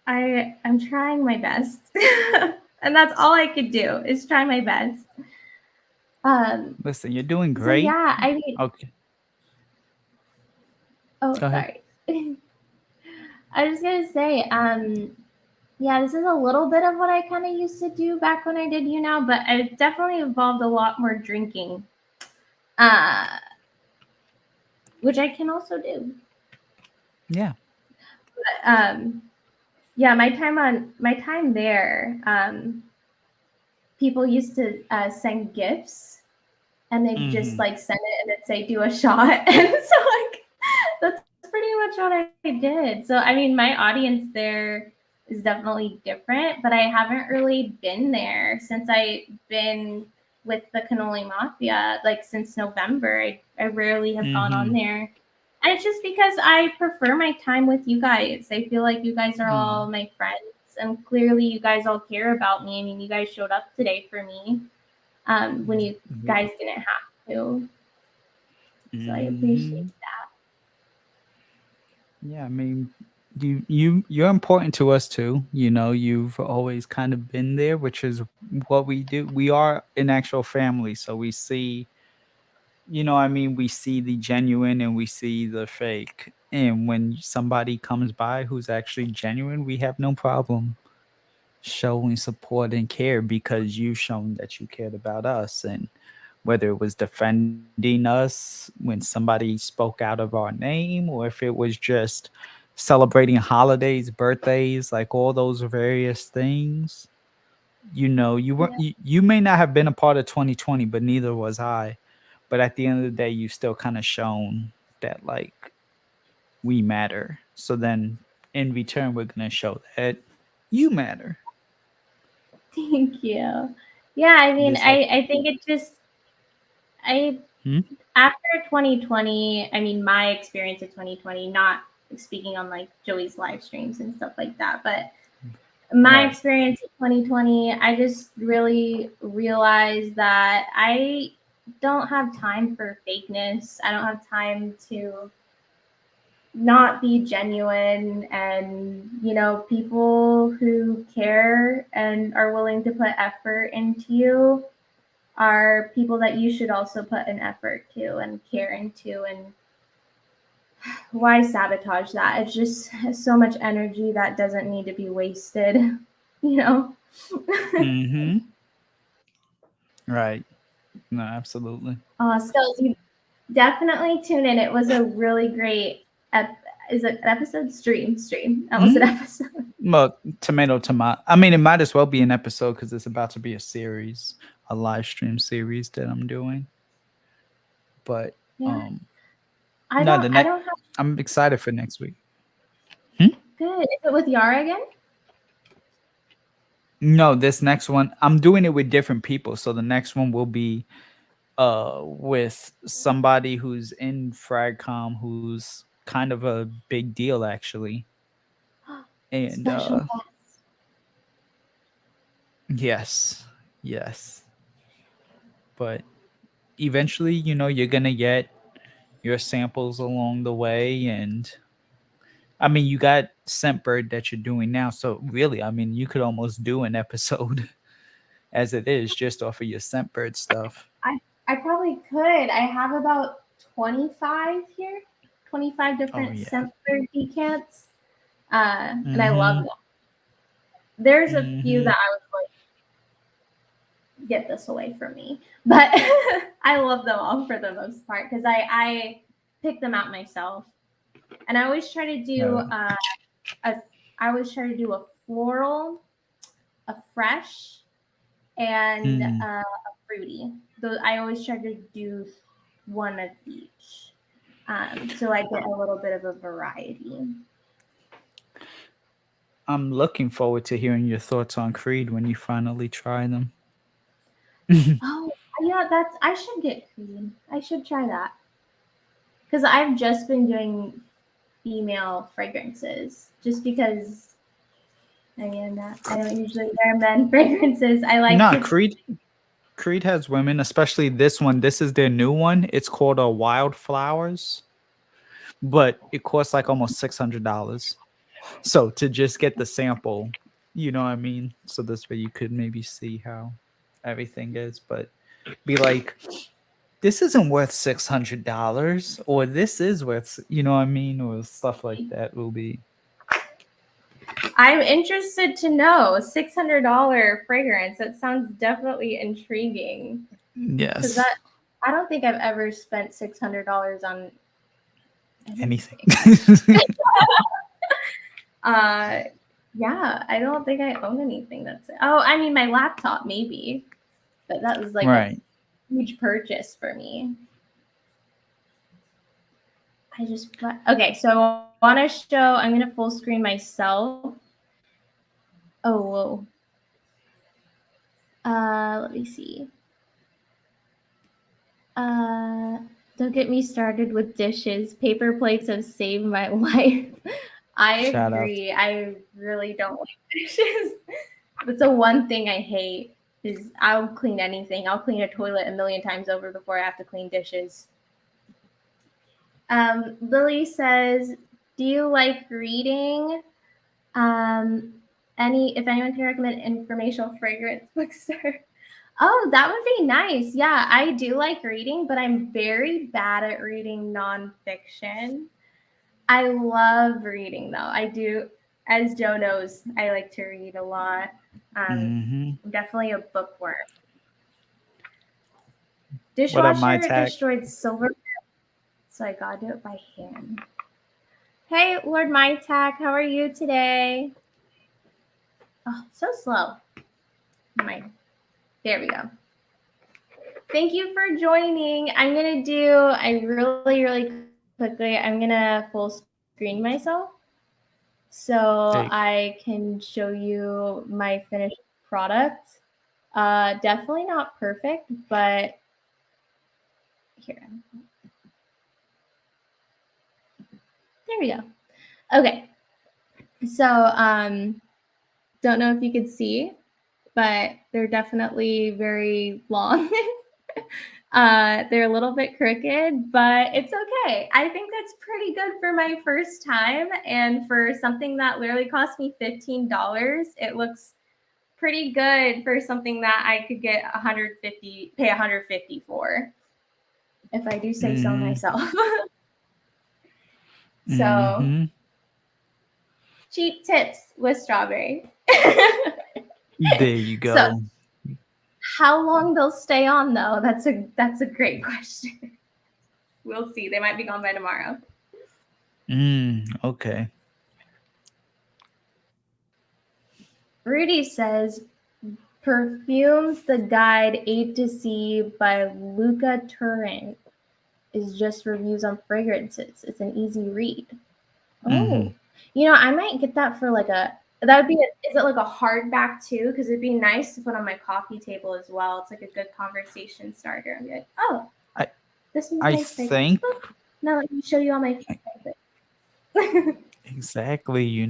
I'm trying my best. And that's all I could do is try my best. Listen, you're doing So great. yeah, I mean, Okay. oh, Go ahead. sorry. I was gonna say, yeah, this is a little bit of what I kind of used to do back when I did but it definitely involved a lot more drinking, uh, which I can also do. Yeah. But, yeah, my time there, people used to send gifts, and they'd just Mm-hmm. like send it and it'd say do a shot, and so like that's pretty much what I did. So I mean, my audience there is definitely different, but I haven't really been there since I've been with the Cannoli Mafia, like since November. I rarely have gone on Mm-hmm. there. And it's just because I prefer my time with you guys. I feel like you guys are all my friends, and clearly you guys all care about me. I mean, you guys showed up today for me when you guys didn't have to. So I appreciate Mm-hmm. Yeah, I mean, you're important to us too. You know, you've always kind of been there, which is what we do. We are an actual family, so we see, I mean, we see the genuine and we see the fake. And when somebody comes by who's actually genuine, we have no problem showing support and care because you've shown that you cared about us. And whether it was defending us when somebody spoke out of our name or if it was just celebrating holidays, birthdays, like all those various things. You were that. you may not have been a part of 2020, but neither was I. But at the end of the day, you still kind of shown that like we matter. So then in return, we're gonna show that you matter. Thank you. Yeah, I mean, Just like I think it just I hmm? after 2020, I mean, my experience of 2020, not speaking on like Joey's live streams and stuff like that, but my Right. experience of 2020, I just really realized that I don't have time for fakeness. I don't have time to not be genuine, and people who care and are willing to put effort into you are people that you should also put an effort to and care into. And why sabotage that? It's just so much energy that doesn't need to be wasted, you know. Mm-hmm. Right. No, absolutely. So you definitely tune in. It was a really great is it an episode? Stream. Almost an episode. Well, tomato. I mean, it might as well be an episode because it's about to be a series, a live stream series that I'm doing. But Yeah. no, I don't have. I'm excited for next week. Good. Is it with Yara again? No, this next one I'm doing it with different people. So the next one will be with somebody who's in Fragcom who's kind of a big deal actually. And Special guest. yes. But eventually, you're gonna get your samples along the way. And I mean, you got Scentbird that you're doing now, so really, I mean, you could almost do an episode as it is just off of your Scentbird stuff. I probably could. I have about 25 here, 25 different Scentbird decants, and I love them. There's a few that I was like, get this away from me, but I love them all for the most part because I pick them out myself, and I always try to do a floral, a fresh, and a fruity. I always try to do one of each, so I get a little bit of a variety. I'm looking forward to hearing your thoughts on Creed when you finally try them. Oh, yeah, I should get Creed. I should try that because I've just been doing female fragrances just because. I mean, I don't usually wear men fragrances. I like Creed has women, especially this one. This is their new one. It's called Wildflowers, but it costs like almost $600. So to just get the sample, you know what I mean? So this way you could maybe see how everything is, but be like, this isn't worth $600, or this is worth, you know what I mean? Or stuff like that will be. I'm interested to know $600 fragrance. That sounds definitely intriguing. Yes. I don't think I've ever spent $600 on anything. Yeah, I don't think I own anything that's. Oh, I mean my laptop maybe, but that was like a huge purchase for me. Okay, so I want to show. I'm gonna full screen myself. Oh, whoa. Let me see. Don't get me started with dishes. Paper plates have saved my life. I agree. I really don't like dishes. That's the one thing I hate is I'll clean anything. I'll clean a toilet a million times over before I have to clean dishes. Lily says, do you like reading? If anyone can recommend informational fragrance bookstore. Oh, that would be nice. Yeah, I do like reading, but I'm very bad at reading nonfiction. I love reading though. I do, as Joe knows, I like to read a lot. I'm definitely a bookworm. Dishwasher destroyed silver, so I gotta do it by hand. Hey, Lord MyTac, how are you today? Oh, so slow. There we go. Thank you for joining. I'm gonna do, really quickly, I'm gonna full screen myself so I can show you my finished product. Definitely not perfect, but here. There we go. Okay. So, don't know if you could see, but they're definitely very long. They're a little bit crooked, but it's okay. I think that's pretty good for my first time. And for something that literally cost me $15, it looks pretty good for something that I could get pay $150 for, if I do say so myself. So cheap tips with strawberry. There you go. So, how long they'll stay on though? That's a great question. We'll see. They might be gone by tomorrow. Okay. Rudy says Perfumes the Guide A to C by Luca Turin is just reviews on fragrances. It's an easy read. Mm-hmm. Oh, I might get that for like that would be, is it like a hardback too? Because it'd be nice to put on my coffee table as well. It's like a good conversation starter. And be like, oh, I this is I my fragrance think book. Now let me show you all my favorites. exactly.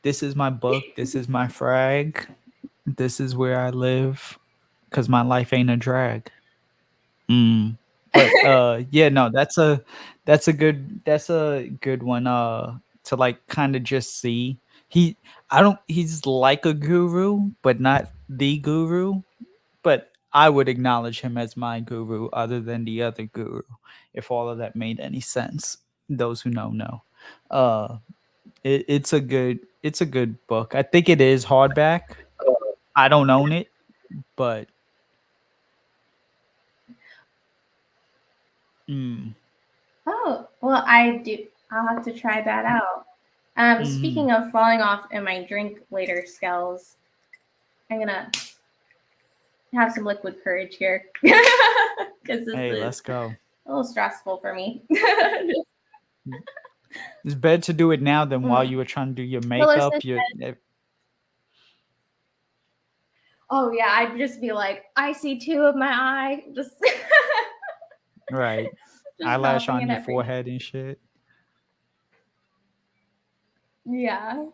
This is my book. This is my frag. This is where I live. Cause my life ain't a drag. Mm. But yeah, no, that's a good one to like kind of just see. He I don't he's like a guru, but not the guru. But I would acknowledge him as my guru other than the other guru, if all of that made any sense. Those who know. Uh it's a good book. I think it is hardback. I don't own it, but mm, Oh, well, I do. I'll have to try that out. mhm. Speaking of falling off in my drink later skills, I'm gonna have some liquid courage here because this Hey, is let's go. a little stressful for me. It's better to do it now than while Mm. you were trying to do your Melissa, makeup. oh yeah, I'd just be like, I see two of my eye, just Right, just eyelash melting on and your everything. forehead and shit. Yeah.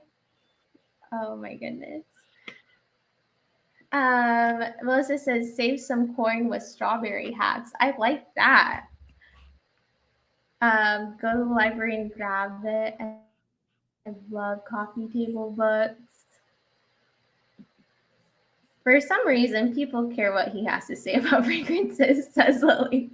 Oh my goodness. Melissa says, save some coin with strawberry hats. I like that. Go to the library and grab it. I love coffee table books. For some reason, people care what he has to say about fragrances, says Lily.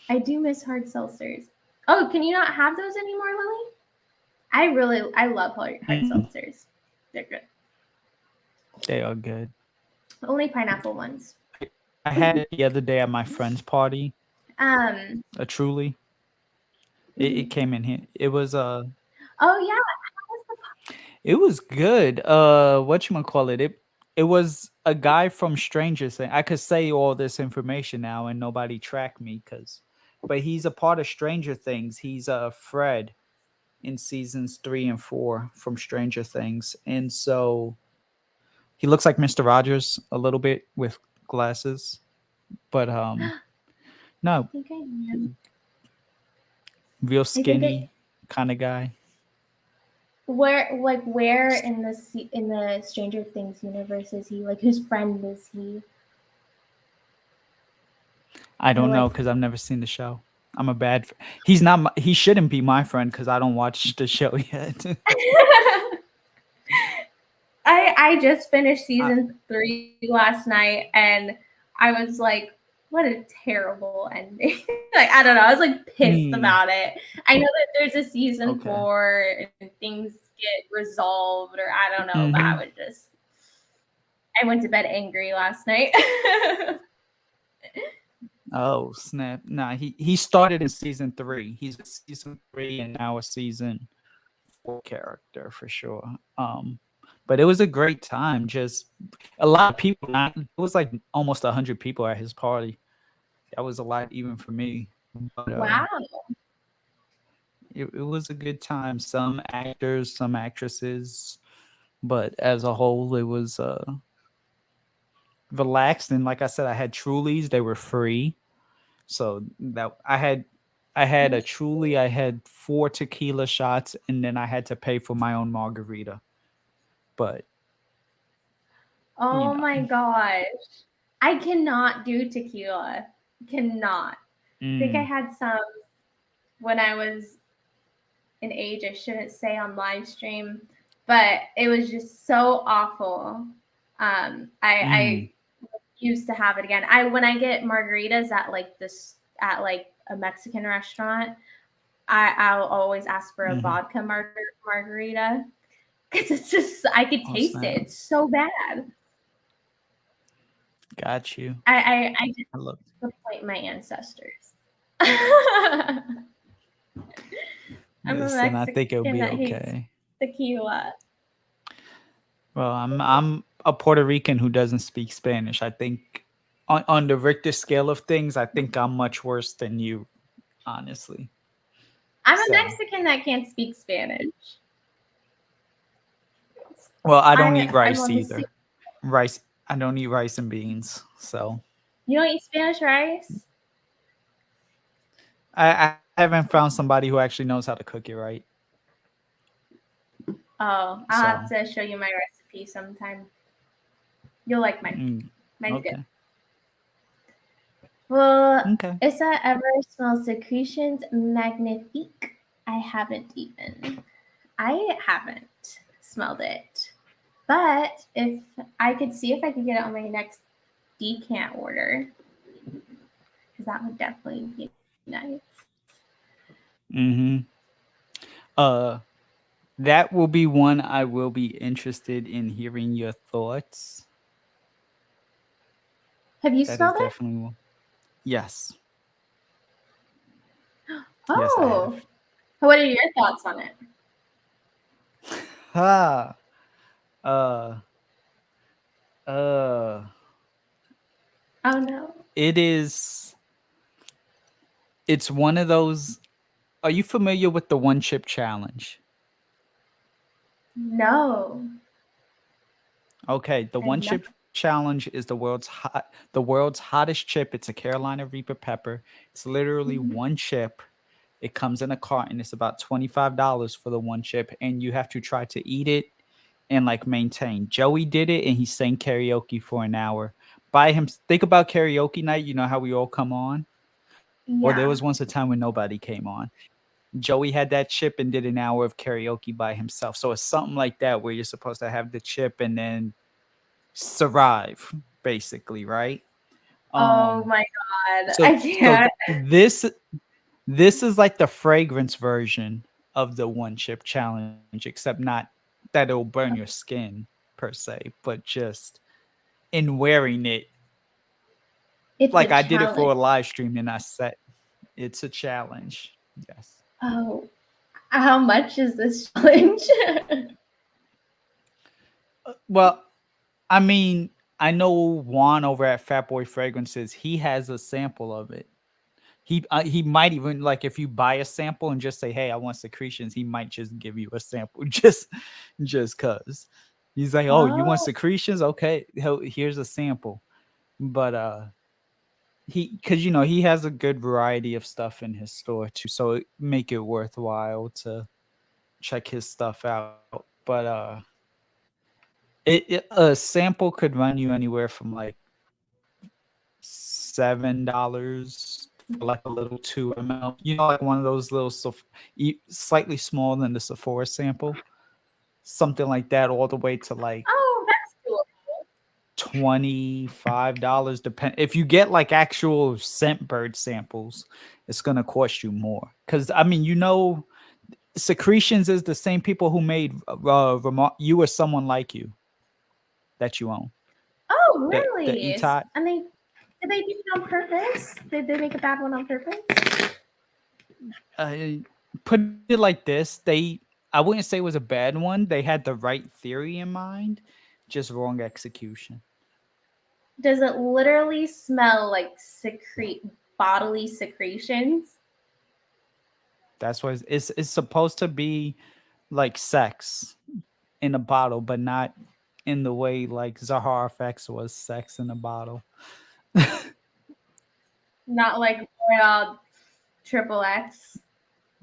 I do miss hard seltzers. Oh, can you not have those anymore, Lily? I love hard Mm, seltzers. They're good. they are good. Only pineapple ones. I had it the other day at my friend's party. Um. A Truly. It Mhm. came in here. Oh yeah. It was good. What you call it? It was a guy from Stranger Things. I could say all this information now and nobody track me but he's a part of Stranger Things. He's Fred in seasons 3 and 4 from Stranger Things, and so he looks like Mr. Rogers a little bit with glasses, but I no, think I am. real I think I skinny kind of guy. where in in the Stranger Things universe is he? Like whose friend is he? I Or don't know like because I've never seen the show. I'm a bad. He's not. He shouldn't be my friend because I don't watch the show yet. I just finished I, season 3 last night and I was like, what a terrible ending. Like I don't know, I was like pissed mm, about it. I know that there's a season okay. 4 and things get resolved or I don't know, but Hmm. I went to bed angry last night. Oh snap! Nah, he started in season 3. He's a season 3 and now a season 4 character for sure. But it was a great time. Just a lot of people. It was like almost 100 people at his party. That was a lot even for me. But Wow. it was a good time. Some actors, some actresses, but as a whole, it was relaxed. And like I said, I had Trulies. They were free, so that I had a Truly. I had 4 tequila shots, and then I had to pay for my own margarita. But you Oh my know, gosh. I cannot do tequila. Cannot. I think I mm, had some when I was an age I shouldn't say on live stream, but it was just so awful. I mm, used to have it again. I when I get margaritas at like a Mexican restaurant, I'll always ask for a mhm. vodka margarita because it's just I could Oh taste it. snap! It's so bad. Got you. I just I love. disappoint my ancestors. I'm a Listen, I think it'll Mexican be that hates okay. tequila. Well, I'm a Puerto Rican who doesn't speak Spanish. I think on the Richter scale of things, I think I'm much worse than you, honestly. I'm a So, Mexican that can't speak Spanish. well, I don't eat I'm rice on the either. I don't eat rice and beans. So You don't eat Spanish rice? I haven't found somebody who actually knows how to cook it right. Oh, I'll have So to show you my recipe sometime. You'll like mine. Mine's good. okay. Well, Okay. Issa ever smells secretions magnifique. I haven't smelled it. But if I could see if I could get it on my next decant order, because that would definitely be nice. Mm-hmm. That will be one I will be interested in hearing your thoughts. Have you That is smelled it? definitely one. Yes. Yes, I have. Oh, what are your thoughts on it? Ah. Uh. Uh. Oh no. It is. It's one of those. Are you familiar with the one chip challenge? No. Okay, the I've one never. chip challenge is the world's hottest chip. It's a Carolina Reaper pepper. It's literally Mhm. one chip. It comes in a carton. It's about $25 for the one chip, and you have to try to eat it and like maintain. Joey did it, and he sang karaoke for an hour by him. Think about karaoke night. You know how we all come on. Well, there Yeah. was once a time when nobody came on. Joey had that chip and did an hour of karaoke by himself. So it's something like that where you're supposed to have the chip and then survive, basically, right? Oh Um, my God. so I so can't. this is like the fragrance version of the one chip challenge, except not that it'll burn your skin per se, but just in wearing it. It's Like a I did it for challenge. a live stream and I said it's a challenge. Yes. Oh, how much is this challenge? Well, I mean, I know Juan over at Fat Boy Fragrances, he has a sample of it. He might even like if you buy a sample and just say, "Hey, I want secretions," he might just give you a sample just cuz. He's like, "Oh, you want Oh, secretions? Okay, here's a sample." But he cuz you know, he has a good variety of stuff in his store too, so it make it worthwhile to check his stuff out. But a sample could run you anywhere from like $7 for like a little 2 ml. You know, like one of those little slightly smaller than the Sephora sample, something like that, all the way to like oh, that's cool. $25. Depend if you get like actual Scentbird samples, it's gonna cost you more. Because I mean, you know, Secretions is the same people who made You or Someone Like You that you own. Oh, The really? ETOT. And did they do it on purpose? Did they make a bad one on purpose? Put it like this: I wouldn't say it was a bad one. They had the right theory in mind, just wrong execution. Does it literally smell like bodily secretions? That's why it's supposed to be like sex in a bottle, but not in the way like Zahar FX was sex in a bottle. Not like Royal Triple X.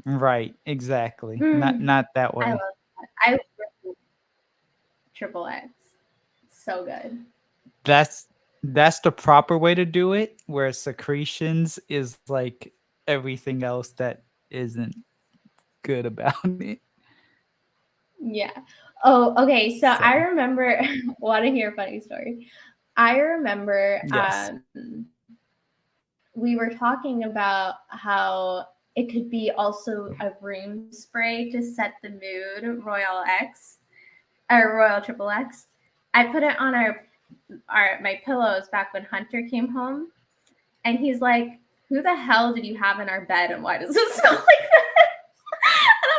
Right, exactly. Mm, Not that I way. love that. I love Triple X. It's so good. That's the proper way to do it, where secretions is like everything else that isn't good about it. Yeah. Oh, okay. So I So remember. Want to hear a funny story? I remember yes. we were talking about how it could be also a room spray to set the mood, Royal X or Royal Triple X. I put it on my pillows back when Hunter came home, and he's like, "Who the hell did you have in our bed, and why does it smell like that?" And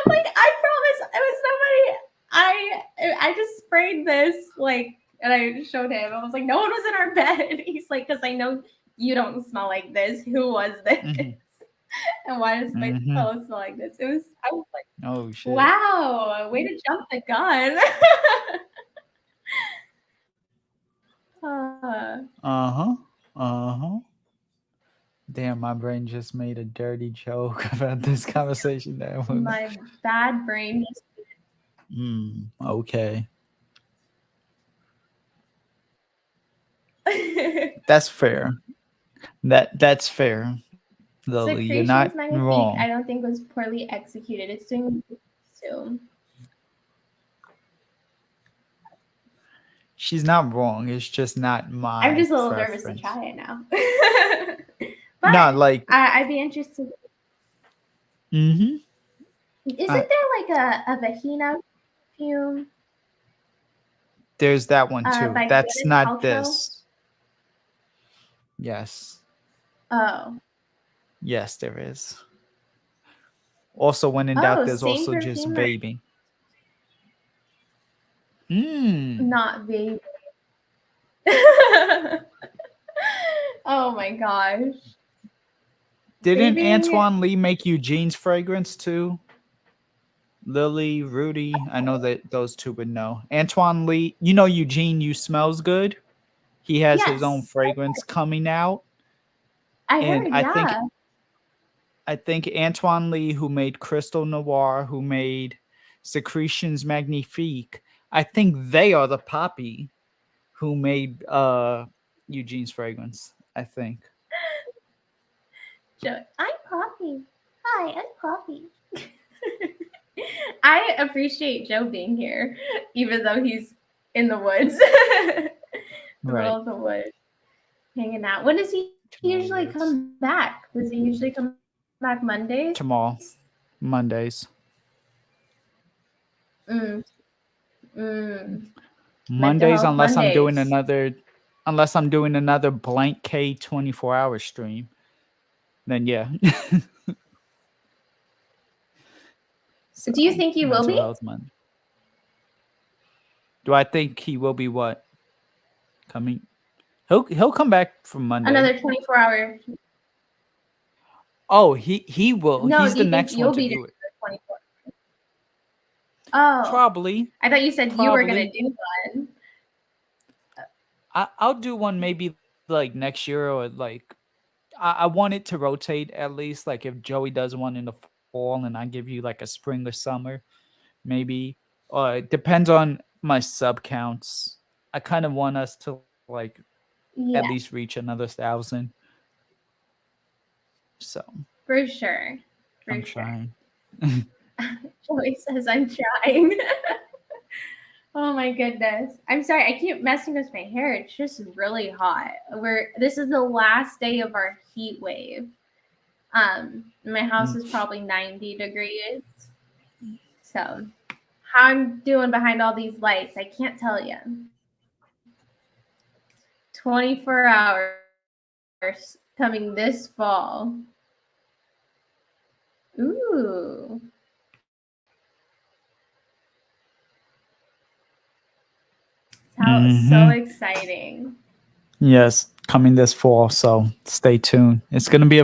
I just sprayed this, like, and I showed him. I was like, no one was in our bed. He's like, because I know you don't smell like this. Who was this? Mhm. And why does my Mhm. pillow smell like this? I was like, Oh shit. wow, way to jump the gun. Uh-huh. Uh-huh. Damn, my brain just made a dirty joke about this conversation that was. My bad brain. Okay. That's fair. That's fair. Lily, you're not Secretions magnifique, wrong. I don't think was poorly executed. It's doing so. She's not wrong. It's just not my I'm just a little nervous to preference. try it now. But No, like I'd be interested. mm-hmm. Isn't there like a vagina perfume There's that one too. by That's Gwyneth not Paltrow? this. Yes. Oh. Yes, there is. Also, when in doubt, Oh, there's same also just perfume. baby. Not baby. Oh my gosh. Didn't Baby. Antoine Lee make Eugene's fragrance too? Lily, Rudy, I know that those two would know. Antoine Lee, you know Eugene, you smells good. He has his own Yes. fragrance coming out, I and heard, I yeah. think Antoine Lee, who made Crystal Noir, who made Secretions Magnifique, I think they are the poppy who made Eugene's fragrance. I think. Joe, I'm Poppy. Hi, I'm Poppy. I appreciate Joe being here, even though he's in the woods, the Right. middle of the woods, hanging out. When does he usually come back? Does he usually come back Mondays? Tomorrow, Mondays. Mm. Mm. Mondays, health unless I'm doing Mondays. another blank K 24-hour stream, then yeah. So, Do you think he will mental be? health month. Do I think he will be what? Coming? He'll come back from Monday. Another 24-hour. Oh, he will. No, He's do the you think next one you'll to be do there it. for 24? Oh, Probably. I thought you said you were going to Probably. do one. I'll do one maybe like next year, or like I want it to rotate at least. Like if Joey does one in the fall and I give you like a spring or summer, maybe. It depends on my sub counts. I kind of want us to like Yeah, at least reach another 1,000. So for sure. For I'm sure. trying. Joey says I'm trying. Oh my goodness. I'm sorry. I keep messing with my hair. It's just really hot. This is the last day of our heat wave. My house is probably 90 degrees. So how I'm doing behind all these lights, I can't tell you. 24 hours coming this fall. Ooh. So exciting. Yes, coming this fall. So stay tuned. It's gonna be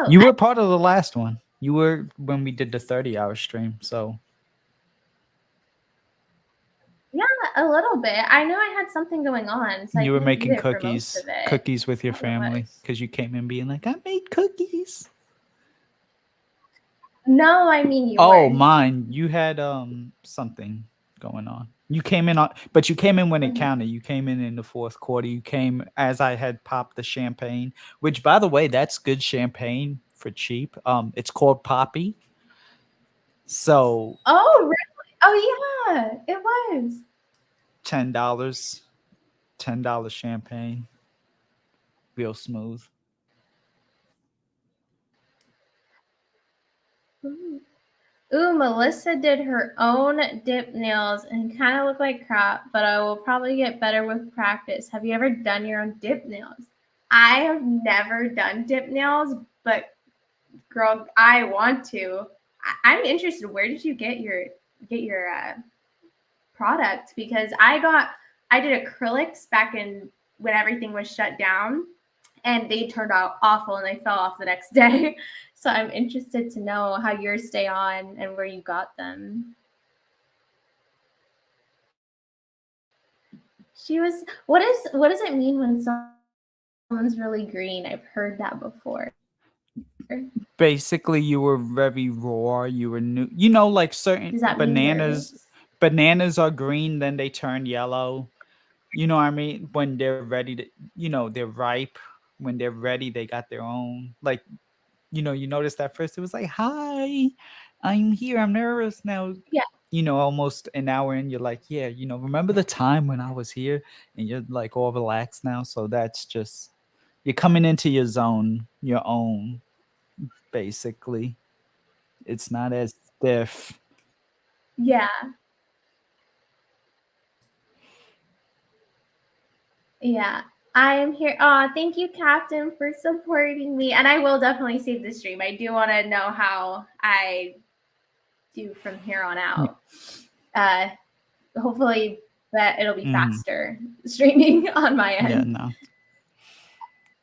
you were part of the last one. You were when we did the 30-hour stream. So yeah, a little bit. I know I had something going on, so you I were couldn't making be there for most of it. cookies with your family because you came in being like, I made cookies. No, I mean yours. Oh, mine. You had something going on. You came in but you came in when it counted. You came in the fourth quarter. You came as I had popped the champagne, which by the way, that's good champagne for cheap. It's called Poppy. So Oh, really? Oh yeah, it was $10 champagne, real smooth. Ooh, Melissa did her own dip nails and kind of look like crap, but I will probably get better with practice. Have you ever done your own dip nails? I have never done dip nails, but girl, I want to. I'm interested. Where did you get your product because I did acrylics back in when everything was shut down, and they turned out awful and they fell off the next day. So I'm interested to know how yours stay on and where you got them. What does it mean when someone's really green? I've heard that before. Basically, you were very raw. You were new. You know, like certain Does that mean bananas are green, then they turn yellow. You know what I mean? When they're ready to, they're ripe. When they're ready, they got their own. Like, you noticed at first it was like, "Hi, I'm here. I'm nervous now." Yeah. Almost an hour in, you're like, "Yeah, remember the time when I was here?" And you're like all relaxed now. So that's just you're coming into your zone, your own. Basically, it's not as stiff. Yeah. Yeah. I am here. Thank you, Captain, for supporting me. And I will definitely save the stream. I do want to know how I do from here on out. Hopefully that it'll be faster streaming on my end. Yeah, no.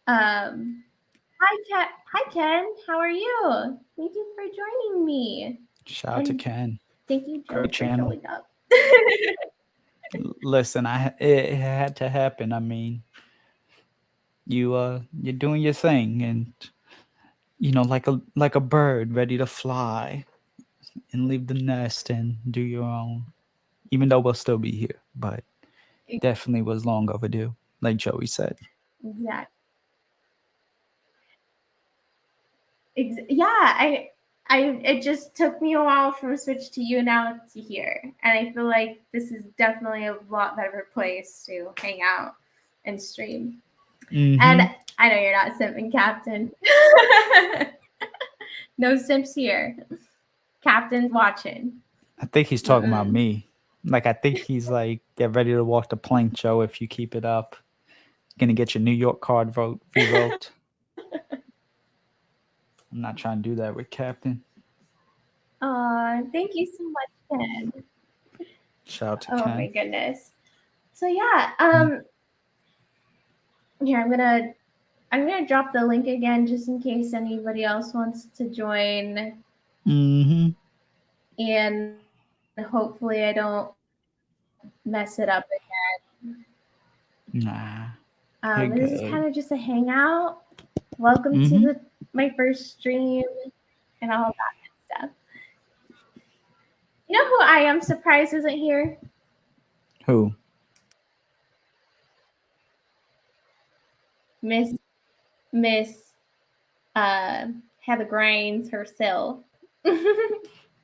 Hi Ken. How are you? Thank you for joining me. Shout out to Ken. Thank you, Joe, Great for channel. showing up. Listen, it had to happen. I mean, you're doing your thing, and like a bird ready to fly and leave the nest and do your own. Even though we'll still be here, but definitely was long overdue, like Joey said. Exactly. Yeah, it just took me a while from Switch to you now to here, and I feel like this is definitely a lot better place to hang out and stream. Mm-hmm. And I know you're not simping, Captain. No simps here. Captain's watching. I think he's talking about me. Like, I think he's like, get ready to walk the plank, Joe. If you keep it up, gonna get your New York card revoked. I'm not trying to do that with Captain. Thank you so much, Ken. Shout out to Ken. My goodness. So yeah, here I'm gonna drop the link again just in case anybody else wants to join. Mm-hmm. And hopefully I don't mess it up again. Nah. This is kind of just a hangout. Welcome to my first stream and all that good stuff. You know who I am surprised isn't here? Who? Miss Heather Grains herself. I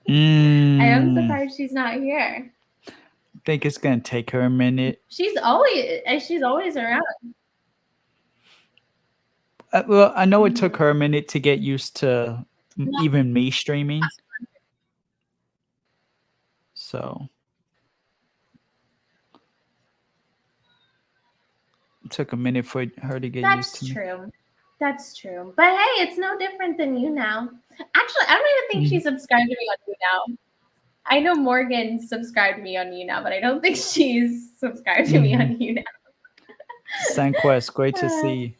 am surprised she's not here. Think it's gonna take her a minute. She's always around. Well, I know it took her a minute to get used to even me streaming. So it took a minute for her to get used to me. That's true. That's true. But hey, it's no different than you now. Actually, I don't even think she subscribed to me on you now. I know Morgan subscribed to me on you now, but I don't think she's subscribed to me on you now. Sunquest, great to see you.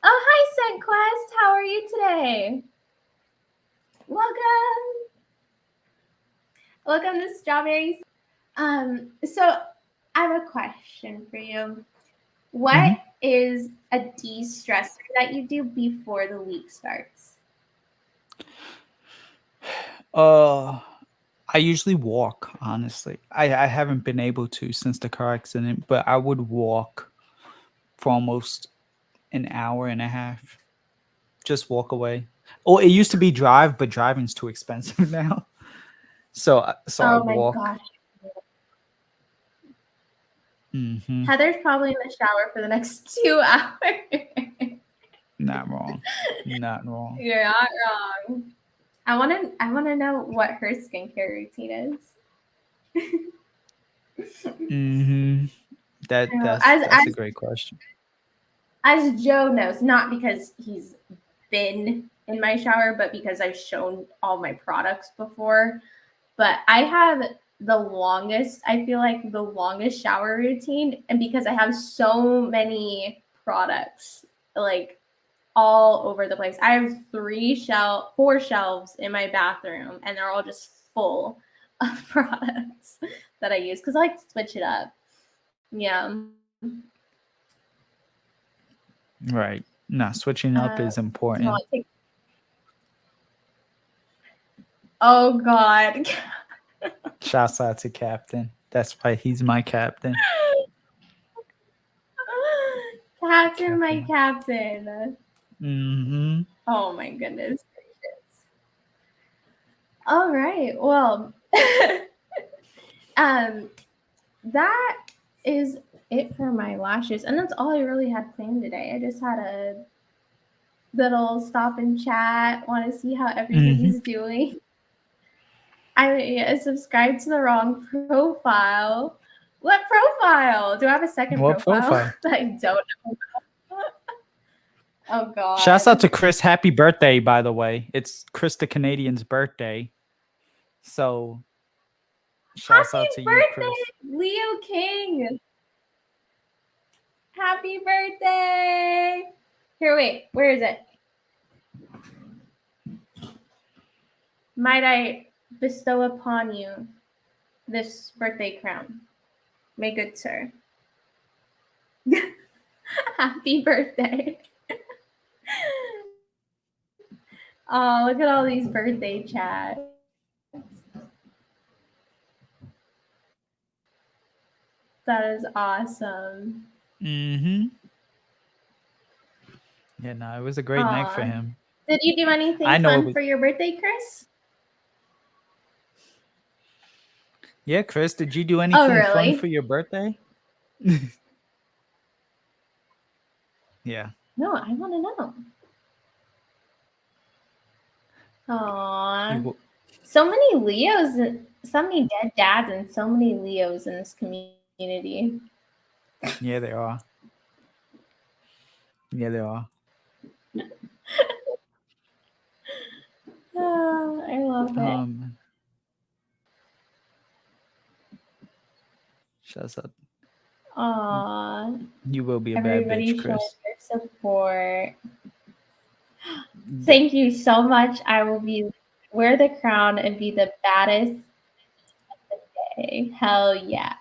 Oh, hi, Sunquest. How are you today? Welcome to Strawberries. So I have a question for you. What is a de-stressor that you do before the week starts? I usually walk, honestly. I haven't been able to since the car accident, but I would walk for almost an hour and a half. Just walk away. Or it used to be drive, but driving's too expensive now. So I walk. Gosh. Heather's probably in the shower for the next 2 hours. Not wrong. Not wrong. You're not wrong. I want to know what her skincare routine is. That's a great question. As Joe knows, not because he's been in my shower, but because I've shown all my products before. But I have the longest, I feel like the longest shower routine. And because I have so many products, like all over the place. I have 4 shelves in my bathroom, and they're all just full of products that I use because I like to switch it up. Yeah. Right. No, switching up is important. No, oh God. Shouts out to Captain. That's why he's my captain. Captain, my captain. Mm-hmm. Oh my goodness gracious. All right. Well, that is it for my lashes, and that's all I really had planned today. I just had a little stop and chat. Want to see how everybody's doing. I subscribed to the wrong profile. What profile? Do I have a second What profile that I don't know? Oh God! Shouts out to Chris. Happy birthday, by the way. It's Chris the Canadian's birthday. So shouts out to you, Chris. Leo King. Happy birthday! Here, wait. Where is it? Might I bestow upon you this birthday crown, my good sir? Happy birthday! Oh, look at all these birthday chats. That is awesome. Mm-hmm. Yeah, no, it was a great night for him. Did you do anything fun for your birthday, Chris? Yeah, Chris, did you do anything fun for your birthday? Yeah. No, I want to know. Aww. So many Leos, so many dead dads, and so many Leos in this community. Yeah, there are. Yeah, there are. Oh, I love it. Shouts out. Aww. You will be a bad bitch, Chris. Showing their support. Thank you so much. I will wear the crown and be the baddest of the day. Hell yeah.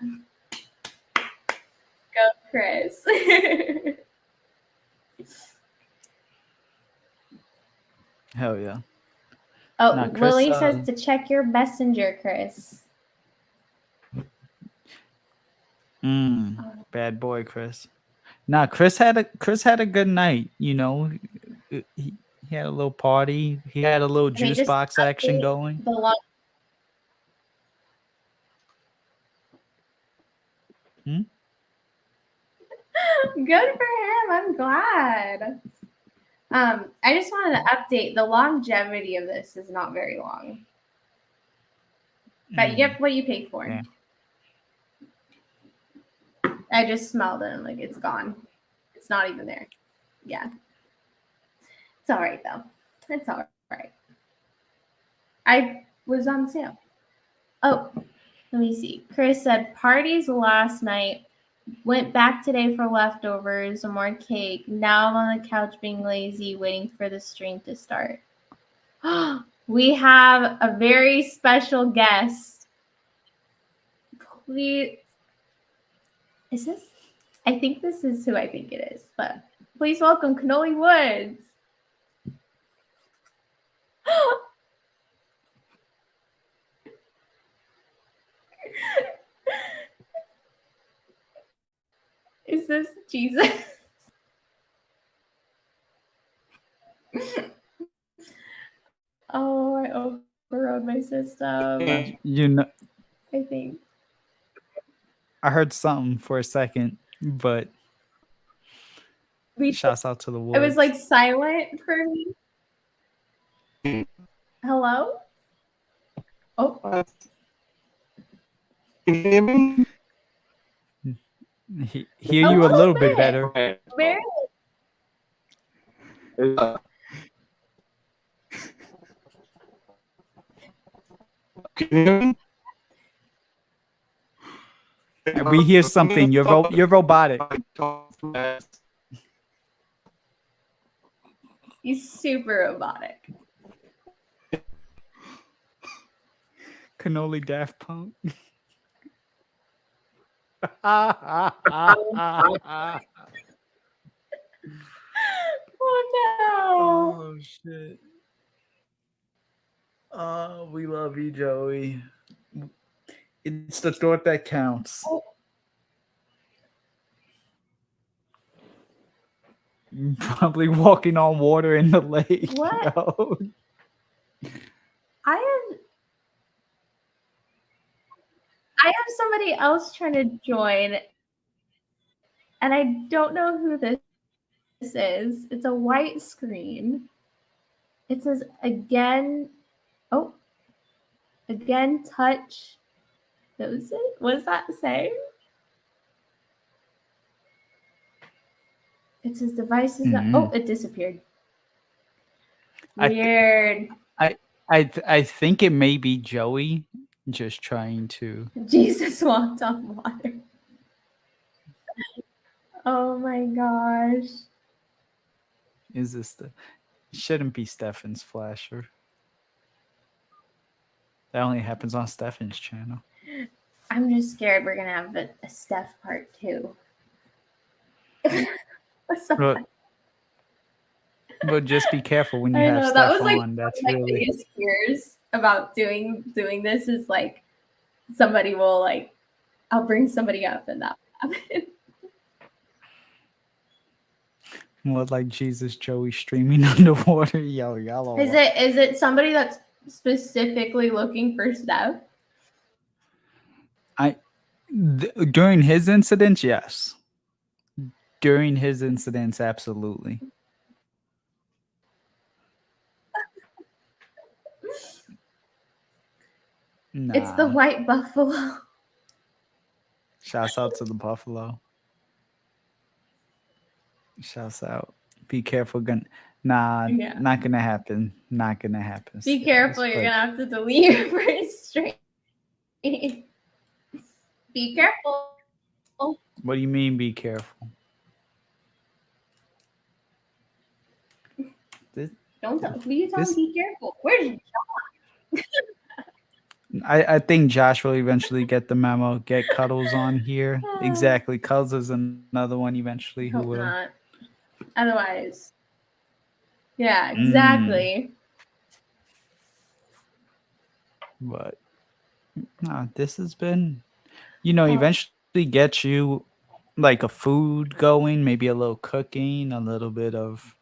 Go, Chris. Hell yeah. Oh, nah, Chris, Lily says to check your messenger, Chris. Bad boy, Chris. Nah, Chris had a good night. You know, he had a little party. He had a little juice box action going. Good for him. I'm glad. I just wanted to update. The longevity of this is not very long, but you get what you pay for. Yeah. I just smelled it and like it's gone. It's not even there. Yeah. It's all right though. It's all right. I was on sale. Oh, let me see. Chris said parties last night. Went back today for leftovers, some more cake. Now I'm on the couch being lazy, waiting for the stream to start. We have a very special guest. Please. Is this? I think this is who I think it is, but please welcome Cannoli Woods. Is this Jesus? Oh, I overrode my system. You know, I think I heard something for a second, but shouts out to the Woods. It was like silent for me. Hello? Oh. Can you hear me? Hear you a little bit better. Barely. Can you hear me? We hear something. You're robotic. He's super robotic. Cannoli Daft Punk. Oh no. Oh shit. Oh, we love you, Joey. It's the thought that counts. Probably walking on water in the lake. What? Yo. I have somebody else trying to join, and I don't know who this is. It's a white screen. It says again. Oh, again, touch. Those it? What does that say? It says devices. Oh, it disappeared. Weird. I think it may be Joey just trying to. Jesus walked on water. Oh my gosh. Is this the? It shouldn't be Stefan's flasher. That only happens on Stefan's channel. I'm just scared we're gonna have a Steph part 2. But just be careful when you I have know, Steph that was like on. That's my really biggest fears about doing this is like somebody will like I'll bring somebody up and that will happen. more like Jesus Joey streaming underwater. Yo, y'all. Is it somebody that's specifically looking for Steph? During his incidents, yes. During his incidents, absolutely. Nah. It's the white buffalo. Shouts out to the buffalo. Shouts out. Be careful. Yeah. Not gonna happen. Not gonna happen. Be careful, you're gonna have to delete your first stream. Be careful. What do you mean be careful? Who you telling be careful? Where's John? I think Josh will eventually get the memo. Get Cuddles on here. Exactly. Cuddles is another one eventually who Hope will. not. Otherwise. Yeah, exactly. But this has been, eventually get you like a food going, maybe a little cooking, a little bit of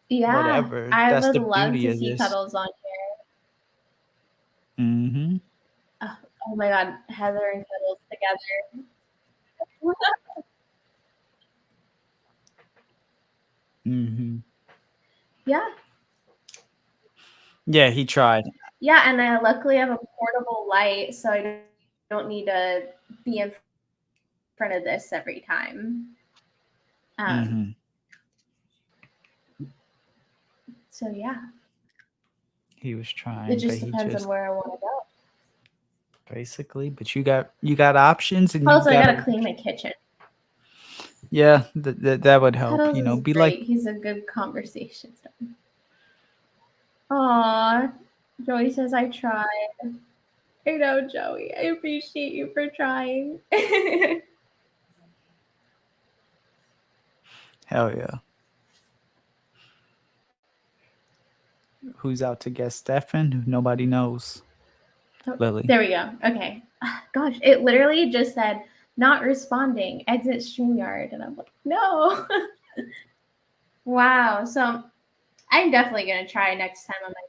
whatever. I That's would the love beauty to of see this. Cuddles on here. Mm-hmm. Oh my god, Heather and Cuddles together. Mm-hmm. Yeah. Yeah, he tried. Yeah, and I luckily have a portable light, so I don't need to be in front of this every time. So yeah. He was trying. It just depends on where I want to go. Basically, but you got options, and also I gotta clean my kitchen. Yeah, that would help. Cuddles Be great. like, He's a good conversation starter. Aw, Joey says I tried. I know, Joey. I appreciate you for trying. hell yeah. Who's out to get Stefan? Nobody knows. Oh, Lily. there we go. Okay. Gosh, it literally just said not responding. Exit StreamYard, and I'm like, no. Wow. So I'm definitely gonna try next time on my.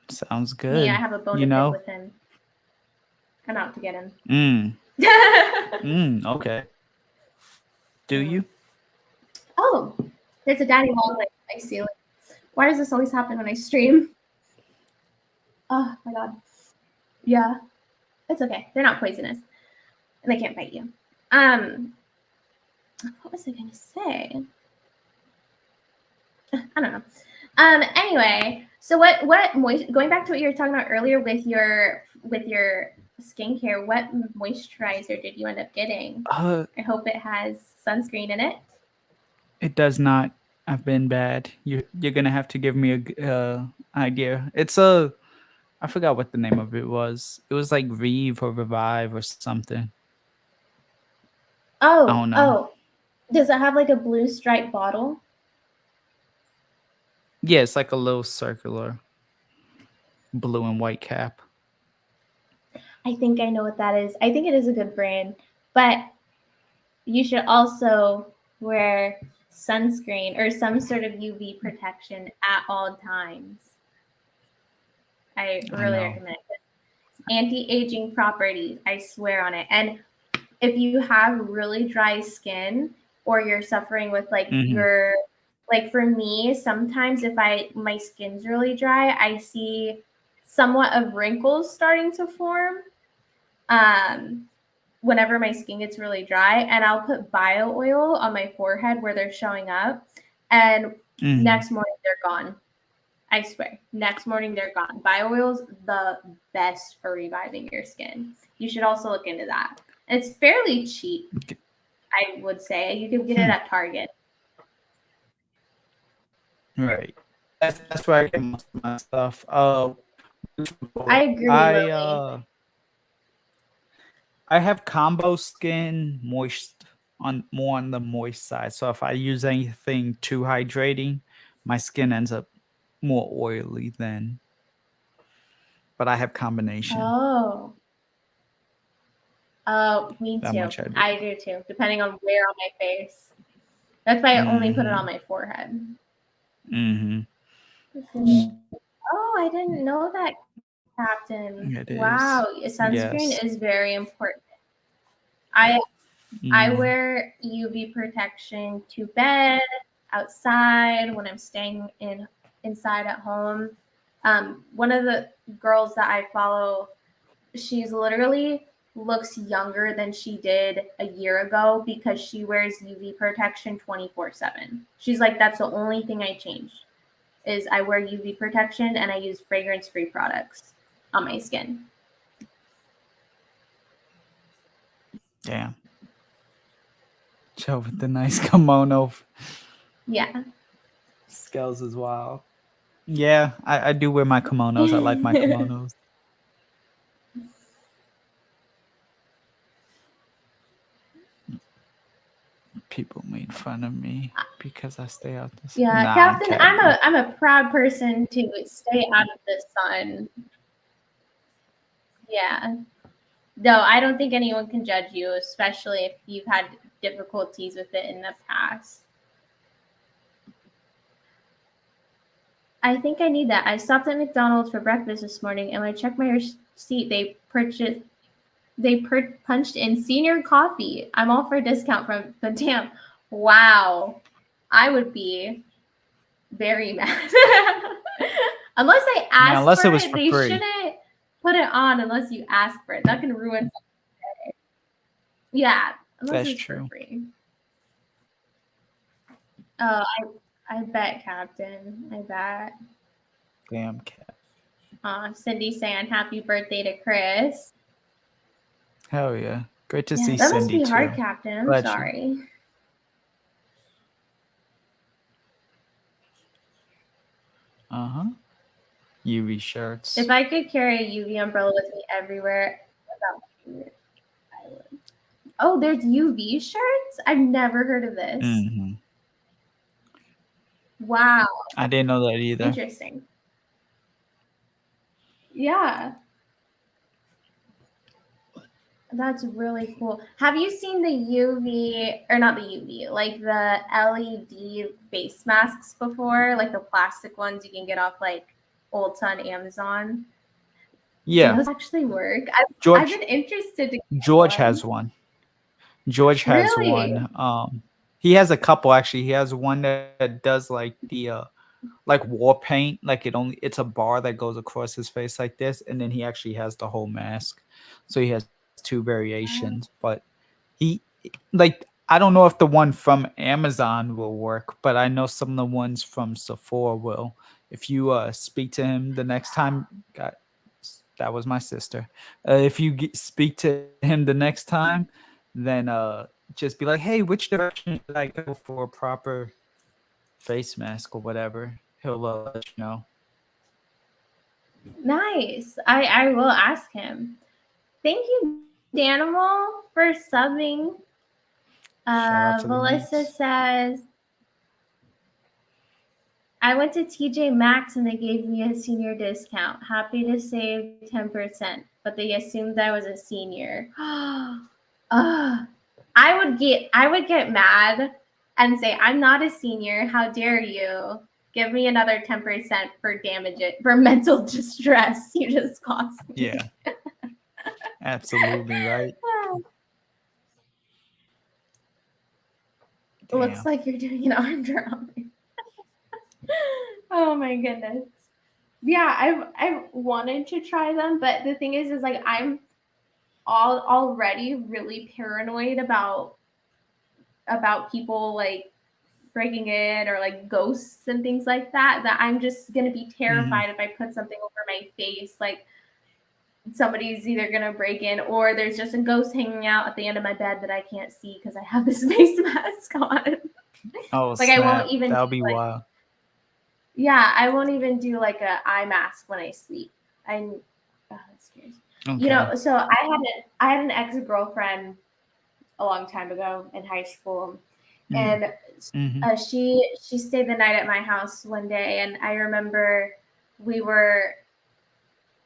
Sounds good. Yeah, I have a bone to pick with him. I'm out to get him. Okay. Do you? Oh, there's a daddy long leg. I see it. Why does this always happen when I stream? Oh my god. Yeah. It's okay. They're not poisonous. And they can't bite you. What was I gonna say? I don't know. Anyway, So what going back to what you were talking about earlier with your skincare, what moisturizer did you end up getting? I hope it has sunscreen in it. It does not. I've been bad. You're gonna have to give me a idea. It's a I forgot what the name of it was. It was like Reeve or Revive or something. I Oh, don't know. oh. Does it have like a blue striped bottle? Yeah, it's like a little circular blue and white cap. I think I know what that is. I think it is a good brand, but you should also wear sunscreen or some sort of UV protection at all times. I I really know. recommend it. Anti-aging properties, I swear on it. And if you have really dry skin or you're suffering with like Mm-hmm. like for me, sometimes if my skin's really dry, I see somewhat of wrinkles starting to form. Whenever my skin gets really dry, and I'll put bio oil on my forehead where they're showing up, and Mm-hmm. next morning they're gone. I swear, next morning they're gone. Bio oil's the best for reviving your skin. You should also look into that. And it's fairly cheap, Okay. I would say. You can get it at Target. Right. That's where I get most of my stuff. I agree, Lily. I have combo skin, moist on more on the moist side. So if I use anything too hydrating, my skin ends up more oily than. But I have combination. Oh. Oh, me That too. much I do. I do too, depending on where on my face. That's why I only put it on Mm-hmm. my forehead. Mm-hmm. Oh, I didn't know that, Captain. It is. Wow, sunscreen Yes. is very important. I Mm. wear UV protection to bed, outside, when I'm staying inside at home. One of the girls that I follow, she's literally looks younger than she did a year ago because she wears UV protection 24/7. She's like, that's the only thing I changed is I wear UV protection and I use fragrance-free products on my skin. Damn. Joe with the nice kimono. Yeah. Scales as well. Yeah, I do wear my kimonos. I like my kimonos. People made fun of me because I stay out this. Yeah, Nah, Captain, Captain. I'm a proud person to stay out of the sun. Yeah. No, I don't think anyone can judge you, especially if you've had difficulties with it in the past. I think I need that. I stopped at McDonald's for breakfast this morning, and when I checked my receipt, they punched in senior coffee. I'm all for a discount from, but damn, wow, I would be very mad. Unless I Yeah, ask unless for it was it, for they free. shouldn't put it on unless you ask for it. That can ruin. Yeah, unless That's it's for true. free. Oh, I bet, Captain. I bet. Damn cat. Cindy saying happy birthday to Chris. Hell yeah. Great to Yeah, see that must Cindy be hard, too. Captain. I'm Glad she. sorry. Uh-huh. UV shirts. If I could carry a UV umbrella with me everywhere, I would. Oh, there's UV shirts? I've never heard of this. Mm-hmm. Wow. I didn't know that either. Interesting. Yeah. That's really cool. Have you seen the UV, or not the UV, like the LED face masks before? Like the plastic ones you can get off like Ulta on Amazon? Yeah. Do those actually work? I've been interested to get George one. has one. George has Really? one. He has a couple actually. He has one that does like the like war paint, like it's a bar that goes across his face like this, and then he actually has the whole mask. So he has two variations, but he like I don't know if the one from Amazon will work, but I know some of the ones from Sephora will. If you speak to him the next time, God, that was my sister. If you speak to him the next time, then just be like, "Hey, which direction should I go for a proper face mask or whatever?" He'll let you know. Nice. I will ask him. Thank you, Danimal, for subbing. Shout out to the Melissa mates. says, I went to TJ Maxx and they gave me a senior discount. Happy to save 10%, but they assumed I was a senior. I would get mad and say, I'm not a senior. How dare you? Give me another 10% for mental distress you just caused me. Yeah, absolutely right. Looks Damn. like you're doing an arm drop. Oh my goodness. Yeah, I've wanted to try them, but the thing is like I'm already really paranoid about people like breaking in or like ghosts and things like that I'm just gonna be terrified if I put something over my face, like somebody's either gonna break in or there's just a ghost hanging out at the end of my bed that I can't see because I have this face mask on. Oh, Like I snap. won't even That'll do, be like, wild. yeah, I won't even do like a eye mask when I sleep. Oh, that scares me. Okay. You know, so I had an ex-girlfriend a long time ago in high school, and she stayed the night at my house one day, and I remember we were.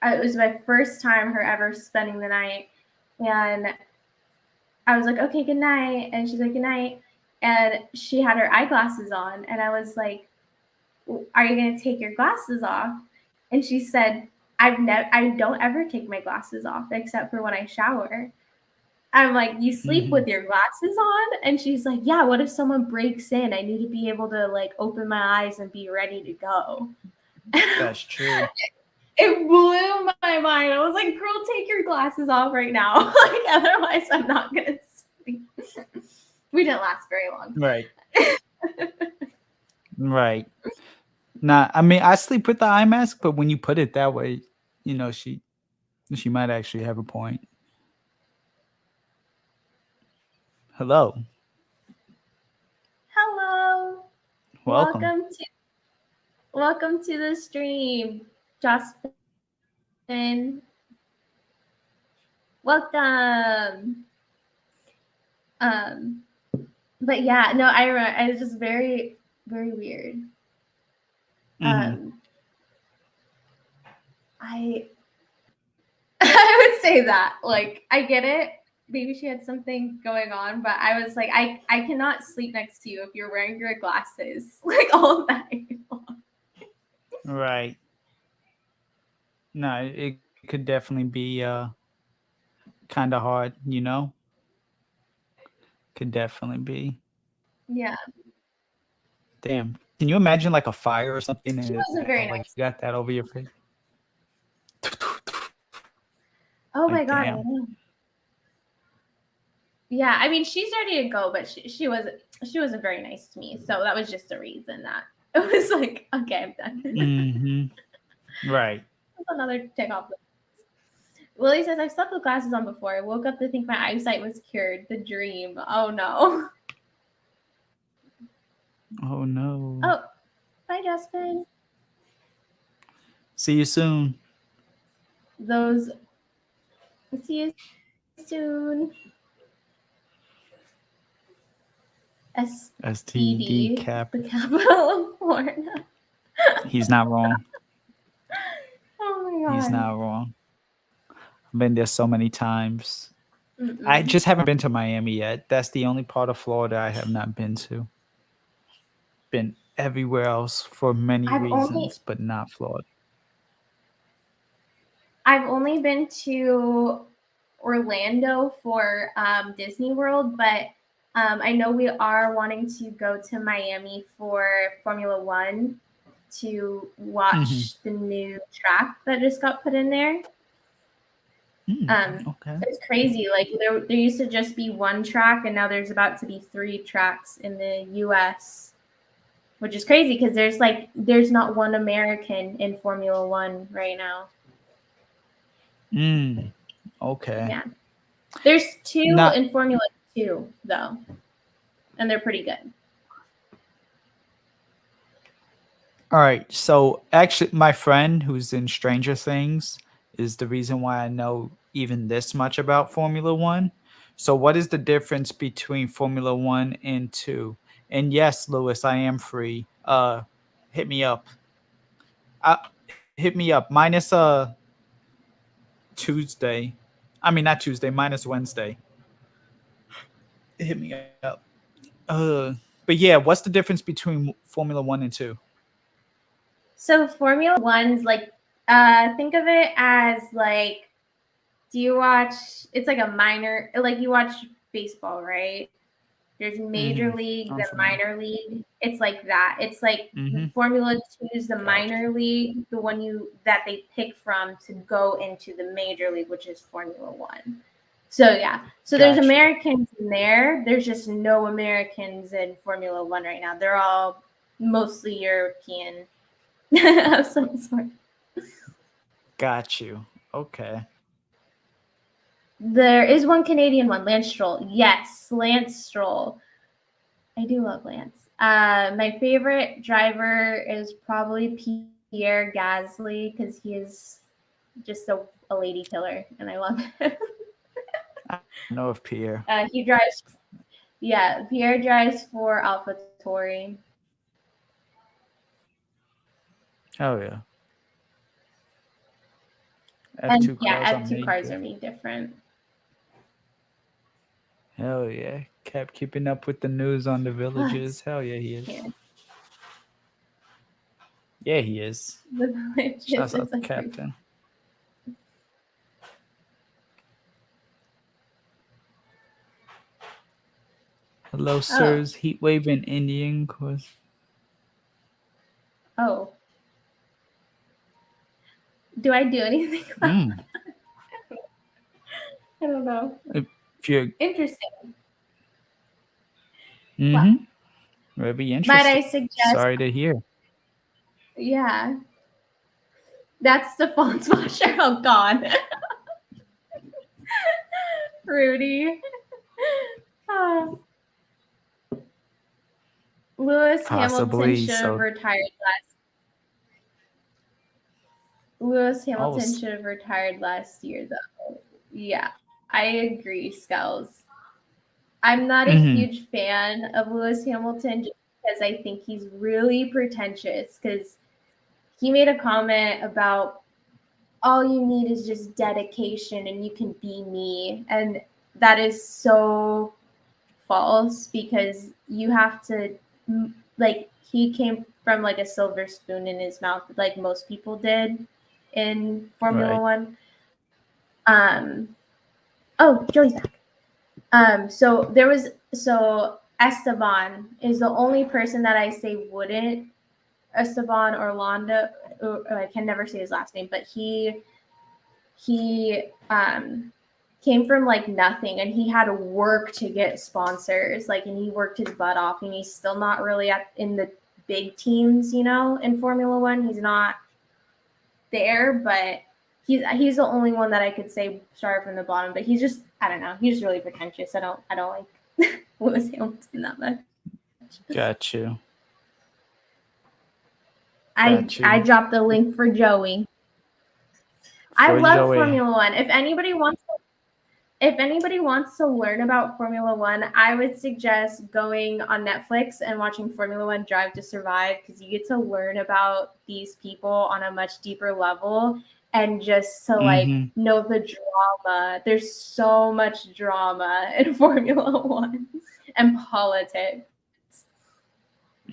It was my first time her ever spending the night, and I was like, "Okay, good night," and she's like, "Good night," and she had her eyeglasses on, and I was like, "Are you gonna take your glasses off?" And she said, I don't ever take my glasses off except for when I shower." I'm like, "You sleep with your glasses on?" And she's like, "Yeah, what if someone breaks in? I need to be able to like open my eyes and be ready to go." That's true. It blew my mind. I was like, "Girl, take your glasses off right now." Like, otherwise I'm not gonna sleep. We didn't last very long. Right. Right. Nah, I mean, I sleep with the eye mask, but when you put it that way, you know, she might actually have a point. Hello. Hello. Welcome. Welcome to the stream, Justin. Welcome. But yeah, no, I remember I was just very, very weird. I I would say that. Like, I get it. Maybe she had something going on, but I was like, I cannot sleep next to you if you're wearing your glasses like all night long. Right. No, it could definitely be kind of hard, you know? Could definitely be. Yeah. Damn. Can you imagine like a fire or something She and wasn't very like nice. you got that over your face? Oh my Like, god, I damn. know. Yeah, I mean she's ready to go, but she wasn't very nice to me. So that was just a reason that it was like, okay, I'm done. Right. Another tick off. Willie says, I've slept with glasses on before. I woke up to think my eyesight was cured. The dream. Oh no. Oh no. Oh, bye, Justin. See you soon. See you soon. STD STD, cap. the capital of Florida. He's not wrong. Oh my god. He's not wrong. I've been there so many times. Mm-mm. I just haven't been to Miami yet. That's the only part of Florida I have not been to. Been everywhere else for many reasons, but not Florida. I've only been to Orlando for Disney World, but I know we are wanting to go to Miami for Formula One to watch the new track that just got put in there. Okay. It's crazy. Like there used to just be one track, and now there's about to be 3 tracks in the U.S., which is crazy because there's not one American in Formula One right now. Okay. Yeah, there's 2 Not in Formula 2 though, and they're pretty good. all right. So actually, my friend who's in Stranger Things is the reason why I know even this much about Formula One. So, what is the difference between Formula One and two? And yes, Lewis, I am free. Hit me up. Hit me up. Minus Tuesday. I mean not Tuesday. Minus Wednesday. Hit me up. But yeah, what's the difference between Formula One and two? So Formula One's like, think of it as like, do you watch? It's like a minor, like you watch baseball, right? There's major league, I'm then familiar. minor league. It's like that. It's like Mm-hmm. Formula 2 is the Gotcha. minor league, the one that they pick from to go into the major league, which is Formula 1. So yeah. So there's Gotcha. Americans in there. There's just no Americans in Formula 1 right now. They're all mostly European of some sort. Got you. Okay. There is one Canadian one, Lance Stroll. Yes, Lance Stroll. I do love Lance. My favorite driver is probably Pierre Gasly because he is just a lady killer, and I love him. I know of Pierre. He drives, yeah, Pierre drives for AlphaTauri. Oh yeah. And F2 yeah, cars are F2 cars major. are made different. Hell yeah. Kept keeping up with the news on the villages. What's Hell yeah, he is. here? Yeah, he is. The villages Shouts out is to like Captain. Hello, oh, sirs. Heat wave in Indian course. oh. Do I do anything about Mm. it? I don't know. If you're Interesting. Well, mm-hmm. That'd be might I interesting. suggest, Sorry to hear. yeah, that's the phone washer. Oh God. Rudy. Oh. Lewis Hamilton Possibly. should have So retired last. Lewis oh Hamilton should have retired last year, though. Yeah, I agree, Skulls. I'm not a mm-hmm. huge fan of Lewis Hamilton just because I think he's really pretentious. Because he made a comment about all you need is just dedication and you can be me, and that is so false because you have to like he came from like a silver spoon in his mouth like most people did in Formula Right. 1. Oh, Joey's back. So Esteban is the only person that I say wouldn't. Esteban Orlando, I can never say his last name, but he came from like nothing, and he had to work to get sponsors, like, and he worked his butt off, and he's still not really in the big teams, in Formula 1. He's not there, but he's the only one that I could say started from the bottom. But he's just, I don't know, he's just really pretentious. I don't like Lewis Hamilton that much. Got you. I dropped the link for Joey. I For love Joey. Formula 1. If anybody wants to learn about Formula 1, I would suggest going on Netflix and watching Formula 1 Drive to Survive, because you get to learn about these people on a much deeper level, and just to like know the drama. There's so much drama in Formula 1 and politics.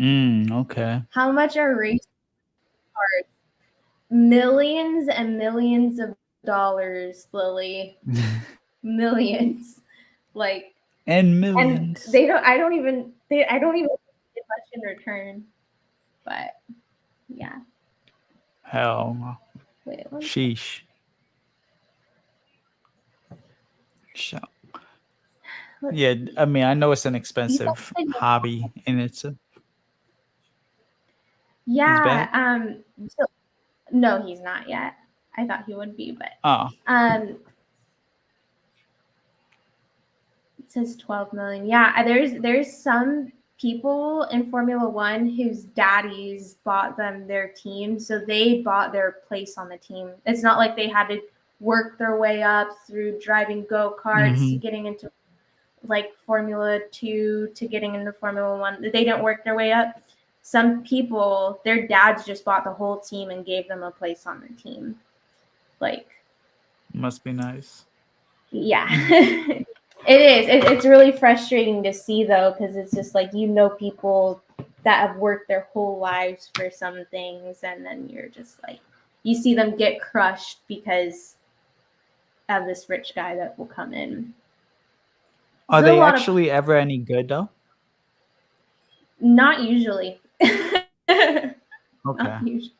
Okay. How much are race cars? Millions and millions of dollars, Lily. Millions. Like, And and millions. I don't even get much in return. But yeah. Hell. Wait, Sheesh. So, Let's yeah, see. I mean, I know it's an You said expensive you said hobby, and it's he's yeah. back. So no, he's not yet. I thought he would be, but Oh, it says 12 million. Yeah, there's some people in Formula One whose daddies bought them their team, so they bought their place on the team. It's not like they had to work their way up through driving go-karts to hmm getting into like Formula 2 to getting into Formula 1. They didn't work their way up. Some people, their dads just bought the whole team and gave them a place on the team. Like, must be nice. yeah. It is. It's really frustrating to see though, because it's just like people that have worked their whole lives for some things, and then you're just like you see them get crushed because of this rich guy that will come in. Are There's a they lot of actually ever any good though? not usually. Okay. Not usually.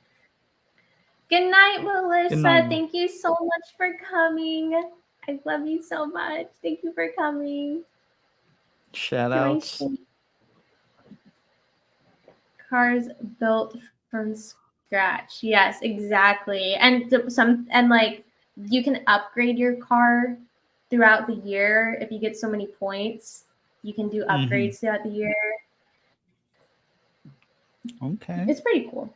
Good night, Good Melissa. night. Thank you so much for coming. I love you so much. Thank you for coming. Shout Join outs. Shane. Cars built from scratch. Yes, exactly. And like you can upgrade your car throughout the year if you get so many points. You can do upgrades throughout the year. Okay. It's pretty cool.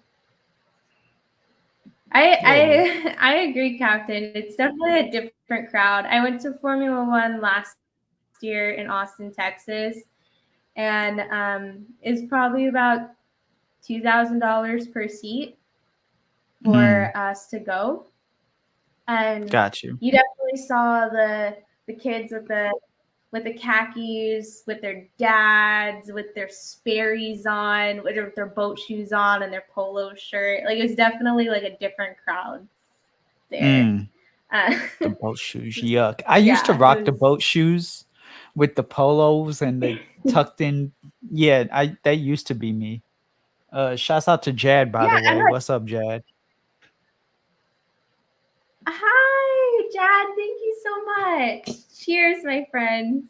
Yeah. I agree, Captain. It's definitely a different crowd. I went to Formula One last year in Austin, Texas, and it's probably about $2,000 per seat for us to go. And Got you. you definitely saw the kids with the khakis, with their dads, with their Sperry's on, with their boat shoes on, and their polo shirt. Like it was definitely like a different crowd there. The boat shoes, yuck. I used to Yeah, rock it the was. boat shoes with the polos and the tucked in. Yeah, that used to be me. Shouts out to Jad, by Yeah, the and way. What's up, Jad? hi, Jad. Thank you so much. Cheers, my friends.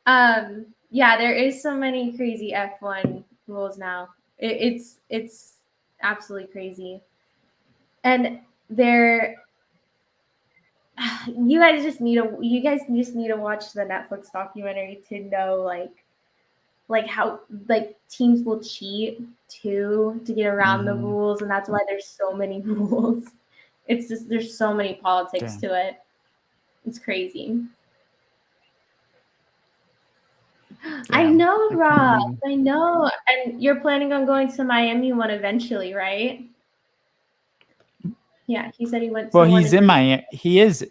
Yeah, there is so many crazy F1 rules now. It's absolutely crazy. And they're you guys just need to watch the Netflix documentary to know like how like teams will cheat too to get around the rules, and that's why there's so many rules. It's just there's so many politics Damn. to it. It's crazy. I Damn. know, I can't Rob. believe it. I know. And you're planning on going to Miami one eventually, right? Yeah, he said he went to Well, one he's in in Virginia. Miami.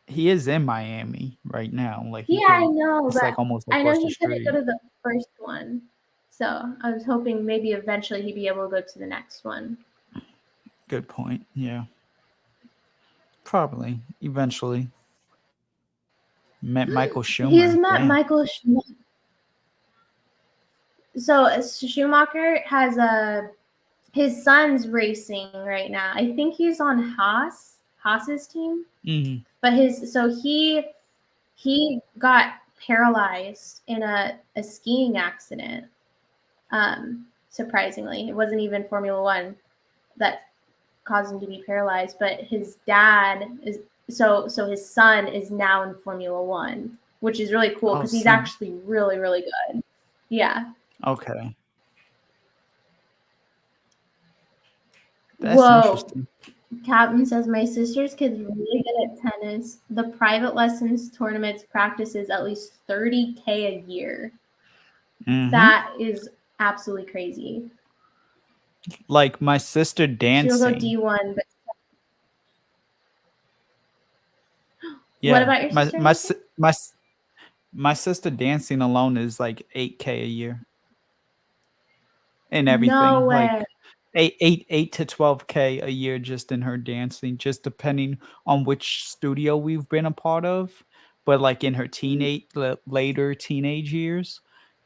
He is in Miami right now. Like he Yeah, I could. know, It's but like almost I know across the he couldn't go street. to the first one. So I was hoping maybe eventually he'd be able to go to the next one. Good point. Yeah. Probably eventually. Met Michael He's Schumer. met Damn. Michael Schumacher. So Schumacher has his son's racing right now. I think he's on Haas's team. But he got paralyzed in a skiing accident. Surprisingly, it wasn't even Formula One that caused him to be paralyzed, but his dad is so his son is now in Formula One, which is really cool because he's actually really, really good. Yeah. Okay. That's Whoa. interesting. Captain says my sister's kid's really good at tennis. The private lessons, tournaments, practices at least 30K a year. That is absolutely crazy. Like my sister She'll go dancing. D1, but Yeah. what about your sister? My sister dancing alone is like 8K a year. And everything. No way. Like 8 to 12K a year just in her dancing, just depending on which studio we've been a part of. But like in her later teenage years,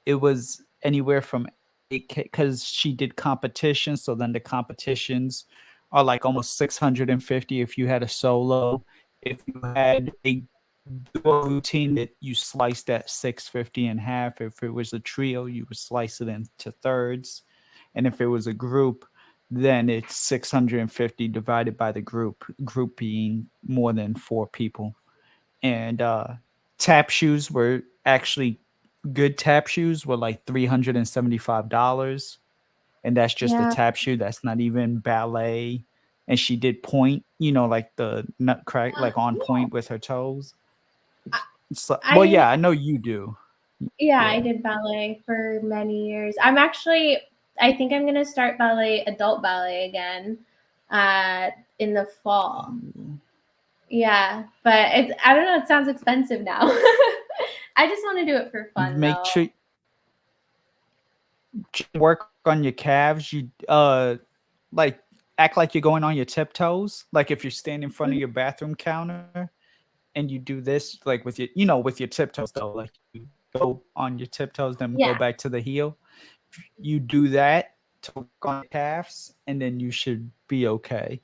it was anywhere from 8K because she did competitions. So then the competitions are like almost 650 if you had a solo. If you had a do a routine that you slice that 650 in half. If it was a trio, you would slice it into thirds. And if it was a group, then it's 650 divided by the group being more than 4 people. And tap shoes were actually good tap shoes were like $375. And that's just a Yeah. tap shoe. That's not even ballet. And she did point, you know, like the nut crack, like on Yeah. point with her toes. So, well, I yeah, I know you do. Yeah, I Yeah. did ballet for many years. I think I'm gonna start adult ballet again, in the fall. Yeah, but I don't know. It sounds expensive now. I just want to do it for fun Make though. sure work on your calves. You like act like you're going on your tiptoes. Like if you're standing in front of Mhm. your bathroom counter and you do this like with your, you know, with your tiptoes though, like you go on your tiptoes, then go Yeah, back to the heel. You do that to work on your calves, and then you should be okay.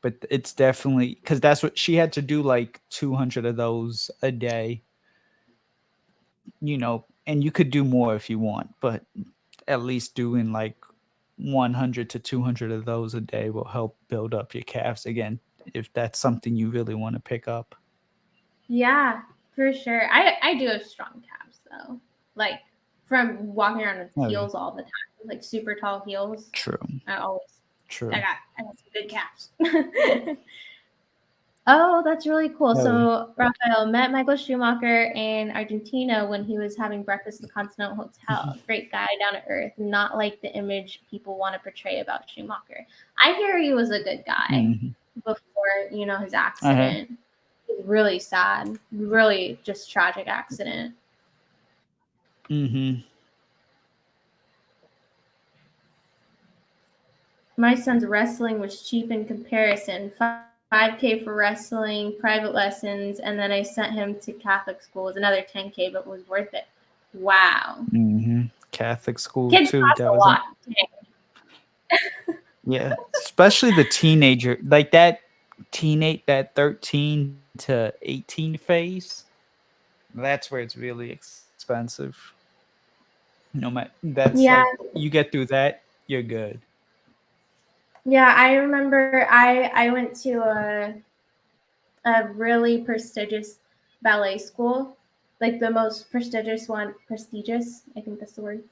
But it's definitely because that's what she had to do, like 200 of those a day, you know, and you could do more if you want, but at least doing like 100 to 200 of those a day will help build up your calves again if that's something you really want to pick up. yeah, for sure. I do have strong calves though, like from walking around with Oh, yeah. heels all the time, like super tall heels. True. I always, True. I got some good calves. Oh, that's really cool. Oh, yeah. So Rafael met Michael Schumacher in Argentina when he was having breakfast at the Continental Hotel. Great guy, down to earth, not like the image people want to portray about Schumacher. I hear he was a good guy Mhm. before, his Uh-huh. accident. It was really sad, really just tragic accident. Mhm. My son's wrestling was cheap in comparison. 5K for wrestling, private lessons, and then I sent him to Catholic school. It was another 10K, but was worth it. Wow. Mhm. Catholic school Kids too. cost That a was lot. yeah, especially the teenager, like that 13 to 18 phase. That's where it's really expensive. No matter that's Yeah, like you get through that, you're good. yeah. I remember I went to a really prestigious ballet school, like the most prestigious one, prestigious. I think that's the word.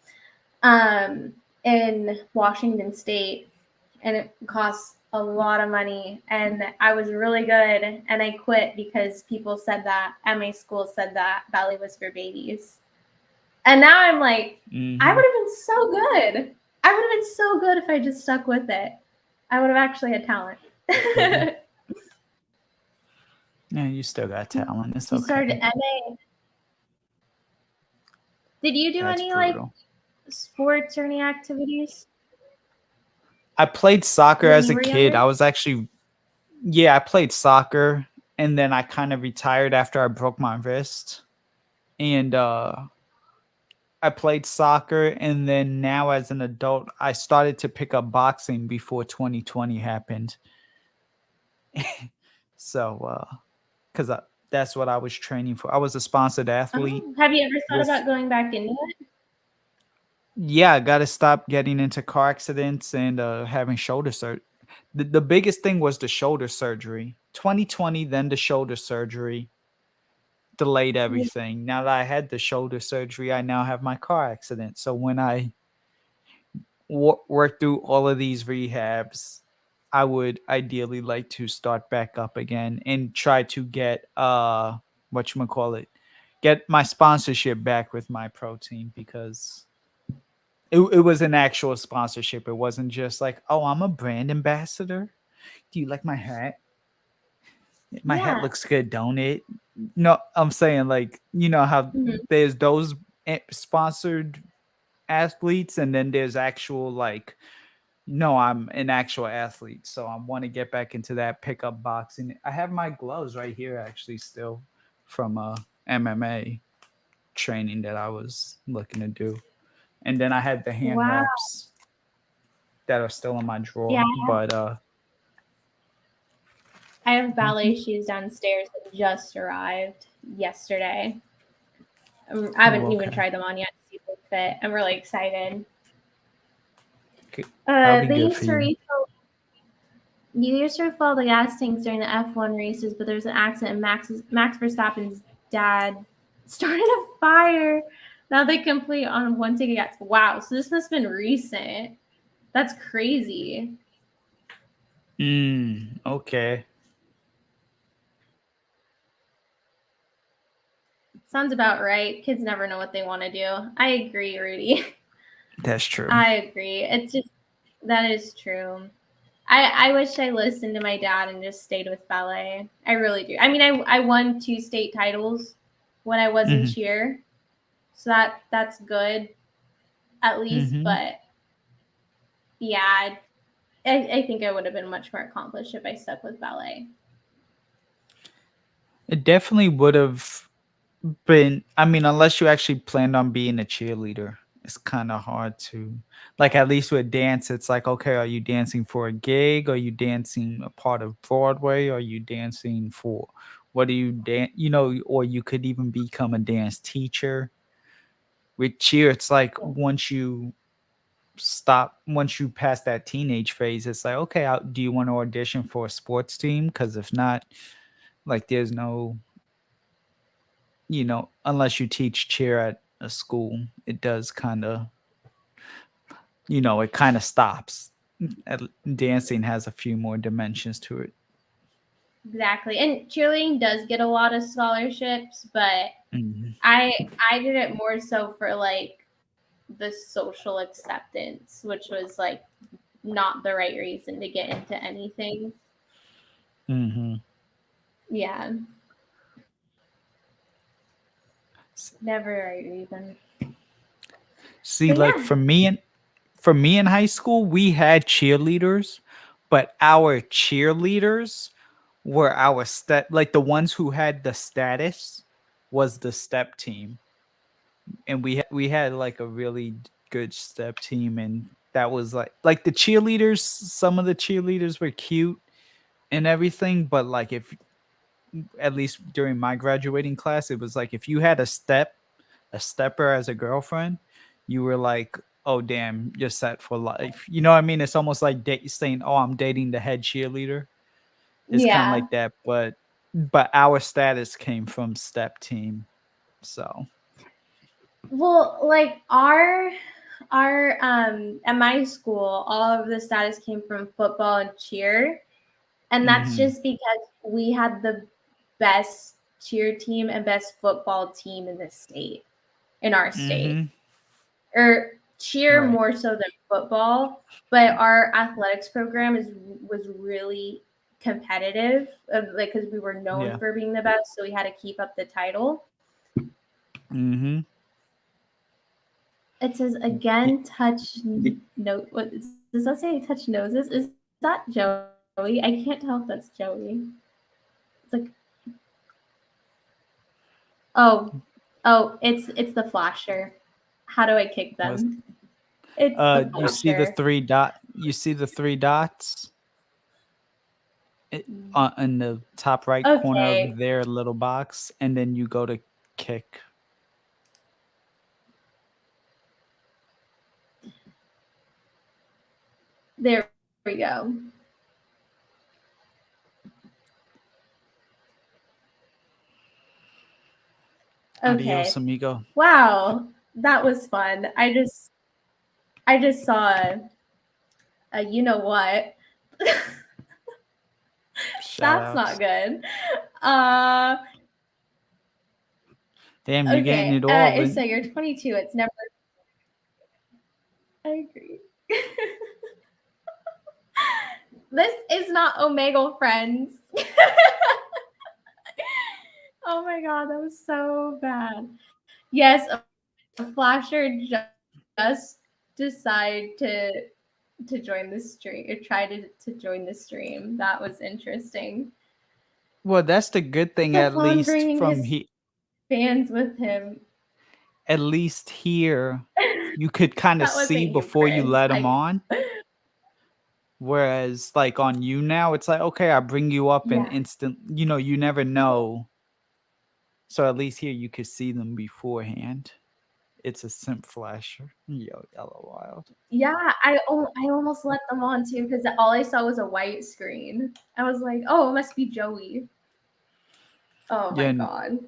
Um, in Washington State, and it costs a lot of money. And I was really good, and I quit because people said that at my school said that ballet was for babies. And now I'm like, I Mhm. would have been so good. I would have been so good if I just stuck with it. I would have actually had talent. Mhm. Yeah, you still got talent. It's You started okay. MA. Did you do That's any like brutal. sports or any activities I played soccer when as you a were kid. younger? I was actually yeah, I played soccer and then I kind of retired after I broke my wrist. And I played soccer, and then now as an adult, I started to pick up boxing before 2020 happened. So, because that's what I was training for. I was a sponsored athlete Oh, have you ever thought with, about going back into it? yeah, I got to stop getting into car accidents and having shoulder surgery. The biggest thing was the shoulder surgery. 2020, then the shoulder surgery delayed Yeah. everything. Now that I had the shoulder surgery, I now have my car accident. So when I work through all of these rehabs, I would ideally like to start back up again and try to get whatchamacallit, get my sponsorship back with my protein because it was an actual sponsorship. It wasn't just like, oh, I'm a brand ambassador. Do you like my hat? My hat Yeah. looks good, don't it? No, I'm saying like, you know how Mhm. there's those sponsored athletes and then there's actual like, no, I'm an actual athlete, so I want to get back into that pickup boxing. I have my gloves right here, actually, still from MMA training that I was looking to do, and then I had the hand Wow. wraps that are still in my Yeah. drawer. But I have ballet Mhm. shoes downstairs that just arrived yesterday. I Oh, haven't even okay. tried them on yet to see if they fit. I'm really excited. That'll be They good used for to you. refill. You used to refill the gas tanks during the F1 races, but there was an accident, and Max Verstappen's dad started a fire. Now they complete on one ticket gas. Wow, so this must have been recent. That's crazy. Okay. Sounds about right. Kids never know what they want to do. I agree, Rudy. That's true. I agree. It's just that is true. I wish I listened to my dad and just stayed with ballet. I really do. I mean, I won 2 state titles when I was in Mhm. cheer, so that's good at least. Mhm. But yeah, I think I would have been much more accomplished if I stuck with ballet. It definitely would have been, I mean, unless you actually planned on being a cheerleader, it's kind of hard to, like, at least with dance, it's like, okay, are you dancing for a gig? Are you dancing a part of Broadway? Are you dancing for, what do you dance, or you could even become a dance teacher. With cheer, it's like once you pass that teenage phase, it's like, okay, do you want to audition for a sports team? Because if not, like, there's no, unless you teach cheer at a school, it does kind of, it kind of stops. Dancing has a few more dimensions to it. Exactly. And cheerleading does get a lot of scholarships, but Mhm. I I did it more so for like the social acceptance, which was like not the right reason to get into anything. Mhm. Yeah, S- never the right reason. See, But like yeah, for me in high school, we had cheerleaders, but our cheerleaders were our step, like the ones who had the status was the step team. And we had like a really good step team, and that was like the cheerleaders, some of the cheerleaders were cute and everything, but like if at least during my graduating class, it was like if you had a stepper as a girlfriend, you were like, oh damn, you're set for life. You know what I mean? It's almost like saying, oh, I'm dating the head cheerleader. It's kind of yeah. like that, but our status came from step team. So Well, like our at my school, all of the status came from football and cheer, and that's mhm. just because we had the best cheer team and best football team in the state, in our state. Mhm. Or cheer Right. more so than football, but our athletics program was really competitive, like because we were known Yeah. for being the best, so we had to keep up the title. Mhm. It says Ye- again, touch note. What does that say? Touch noses. Is that Joey? I can't tell if that's Joey. It's like, oh, it's the flasher. How do I kick Was them? It's the you see the flasher. three dots in the top right corner of Okay, their little box, and then you go to kick. there we go. Adios, Okay. amigo. Wow, that was fun. I just saw a you know what. Shout That's not outs. good. Uh Damn, you're getting okay. it all It's so in. you're 22. It's never I agree. This is not Omegle friends. Oh my god, that was so bad. Yes, a flasher just decided to join the stream or try to join the stream. That was interesting. Well, that's the good thing. Kept on bringing his fans with him. At least here, you could kind of That see wasn't you, before you Chris. let them on. Whereas like on you now, it's like, okay, I bring you up and Yeah. instant, you know, you never know. So at least here you could see them beforehand. It's a simp flasher. Yo, yellow wild. Yeah, I almost let them on too because all I saw was a white screen. I was like, oh, it must be Joey. Oh Yeah, my god.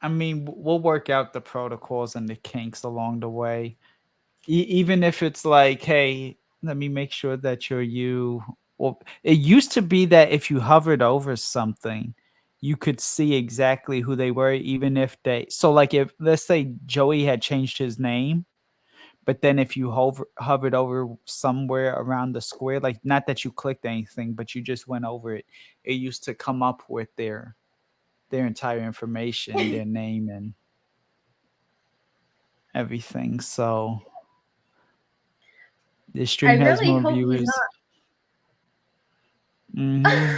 I mean, we'll work out the protocols and the kinks along the way. Even if it's like, hey, let me make sure that you're you. Well, it used to be that if you hovered over something, you could see exactly who they were, even if they. So, like, if let's say Joey had changed his name, but then if you hovered over somewhere around the square, like not that you clicked anything, but you just went over it, it used to come up with their entire information, their name, and everything. So this I stream has really more hope he's viewers. not. Hmm.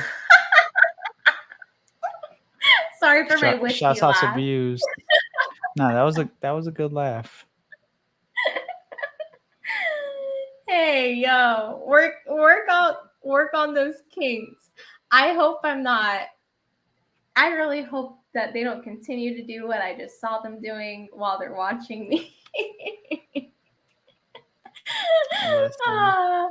Sorry for my whiskey Shouts out to laugh. views. No, that was a good laugh. Hey, yo, work on those kinks. I hope I'm not. I really hope that they don't continue to do what I just saw them doing while they're watching me. Listen, Ah,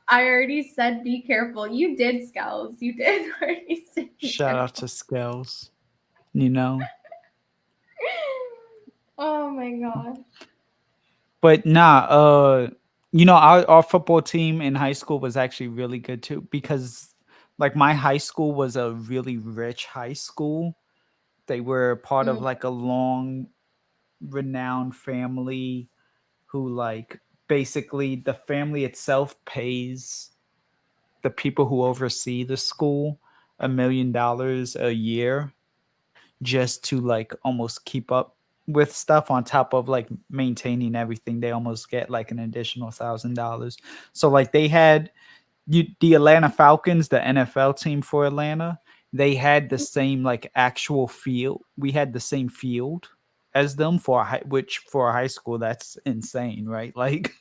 I already said be careful. You did, Skulls. You did already say be shout out careful. to Scales. You know, Oh my god. but nah, you know, our football team in high school was actually really good too because like my high school was a really rich high school. They were part of Mm. like a long renowned family who like basically the family itself pays the people who oversee the school $1 million a year just to like almost keep up with stuff on top of like maintaining everything. They almost get like an additional $1,000. So like they had the Atlanta Falcons, the NFL team for Atlanta, they had the same like actual field. We had the same field as them for which for a high school that's insane, right? Like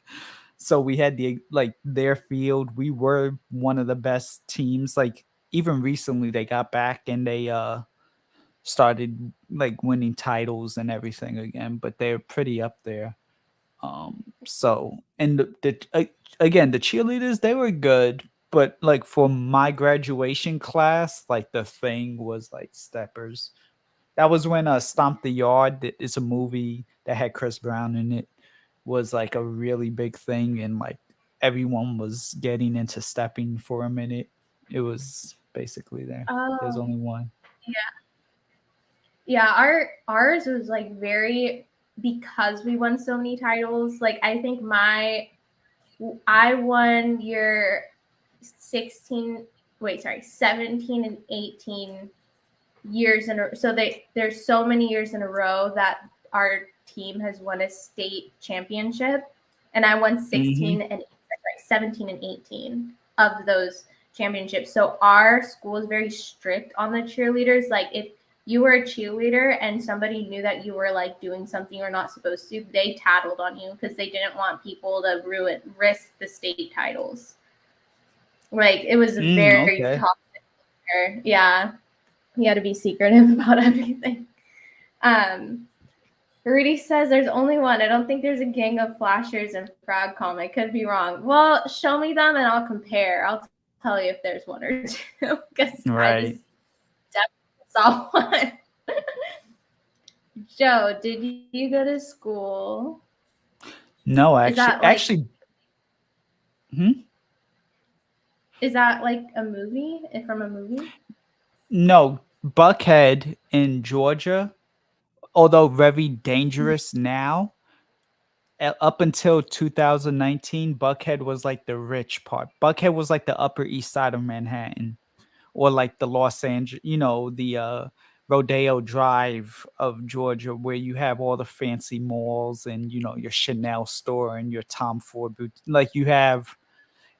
so we had like their field. We were one of the best teams. Like even recently they got back and they started like winning titles and everything again, but they're pretty up there. So and again, the cheerleaders they were good, but like for my graduation class, like the thing was like steppers. That was when Stomp the Yard, that is a movie that had Chris Brown in it, was like a really big thing, and like everyone was getting into stepping for a minute. It was basically there. There's Oh, only one. yeah. Ours was like very because we won so many titles. Like I think I won year 16. Wait, sorry, 17 and 18 years in a so there's so many years in a row that our team has won a state championship, and I won Hmm. 16 and sorry, 17 and 18 of those championships. So our school is very strict on the cheerleaders. Like if you were a cheerleader and somebody knew that you were like doing something you're not supposed to, they tattled on you because they didn't want people to risk the state titles. Like it was a very Okay. toxic there. Yeah, you had to be secretive about everything. Um, Rudy says there's only one. I don't think there's a gang of flashers in Frogcom. I could be wrong. Well, show me them and I'll compare. I'll tell you if there's one or two because I just Right. definitely saw one. Joe, did you go to school? No, Is that like actually, hmm? is that like a movie? From a movie? No. Buckhead in Georgia, although very dangerous now, up until 2019, Buckhead was like the rich part. Buckhead was like the Upper East Side of Manhattan, or like the Los Angeles, you know, the Rodeo Drive of Georgia, where you have all the fancy malls and you know your Chanel store and your Tom Ford boots. Like you have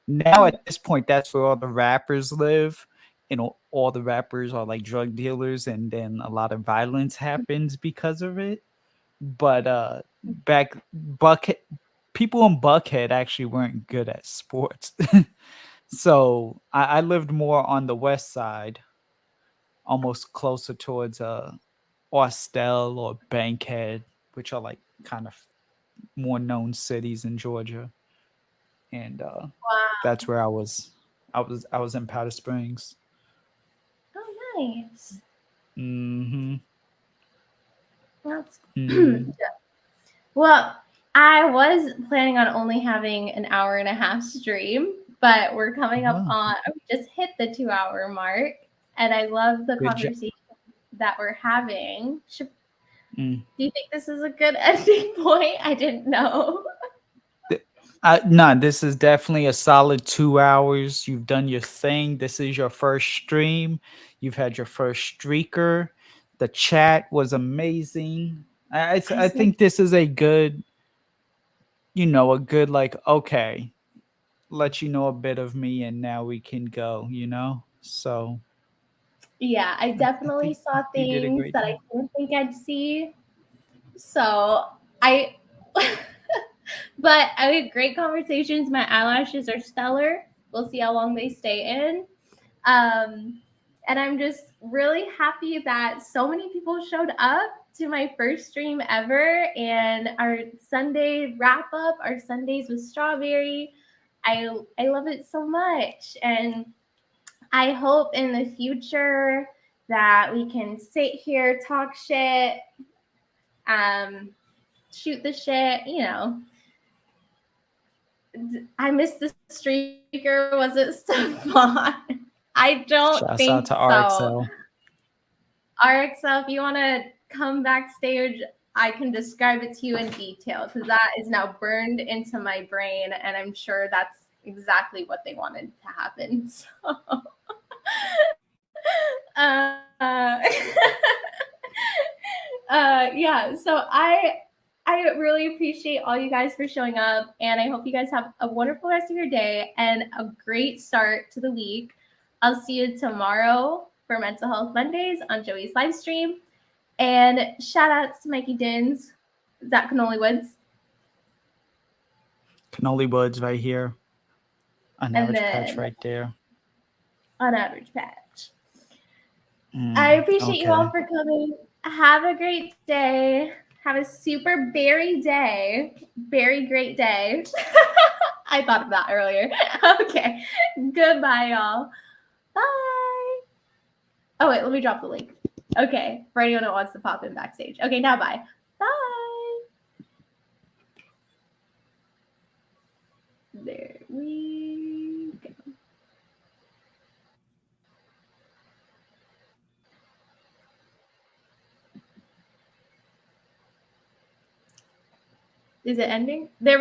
now at this point, that's where all the rappers live. And all the rappers are like drug dealers, and then a lot of violence happens because of it. But back Buckhead people in Buckhead actually weren't good at sports. So I lived more on the west side, almost closer towards Austell or Bankhead, which are like kind of more known cities in Georgia. And Wow. that's where I was. I was in Powder Springs. Oh, nice. Mm-hmm. That's Mm. well, I was planning on only having an hour and a half stream, but we're coming up Wow. on, we just hit the 2 hour mark, and I love the Good job. conversation that we're having. Mm. Do you think this is a good ending point? I didn't know. No, this is definitely a solid 2 hours. You've done your thing. This is your first stream. You've had your first streaker. The chat was amazing. I think this is a good, a good like, okay, let you know a bit of me, and now we can go. So Yeah, I I definitely think saw you did a things great that I job. didn't think I'd see. So I, but I had great conversations. My eyelashes are stellar. We'll see how long they stay in. And I'm just really happy that so many people showed up to my first stream ever, and our Sunday wrap up, our Sundays with strawberry. I love it so much, and I hope in the future that we can sit here, talk shit, um, shoot the shit. I missed the streaker. Was it so fun? I don't Shouts out think to so. RXL. RXL, if you want to come backstage, I can describe it to you in detail because that is now burned into my brain, and I'm sure that's exactly what they wanted to happen. So, yeah. So I really appreciate all you guys for showing up, and I hope you guys have a wonderful rest of your day and a great start to the week. I'll see you tomorrow for Mental Health Mondays on Joey's live stream. And shout outs to Mikey Dins, Zach Cannoli Woods, Cannoli Woods right here. An and average patch then right there. On Average Patch. I appreciate you all Okay. for coming. Have a great day. Have a super berry day. Very great day. I thought of that earlier. Okay. Goodbye, y'all. Bye. Oh, wait, let me drop the link. Okay. For anyone that wants to pop in backstage. Okay, now bye. Bye. There we go. Is it ending? There we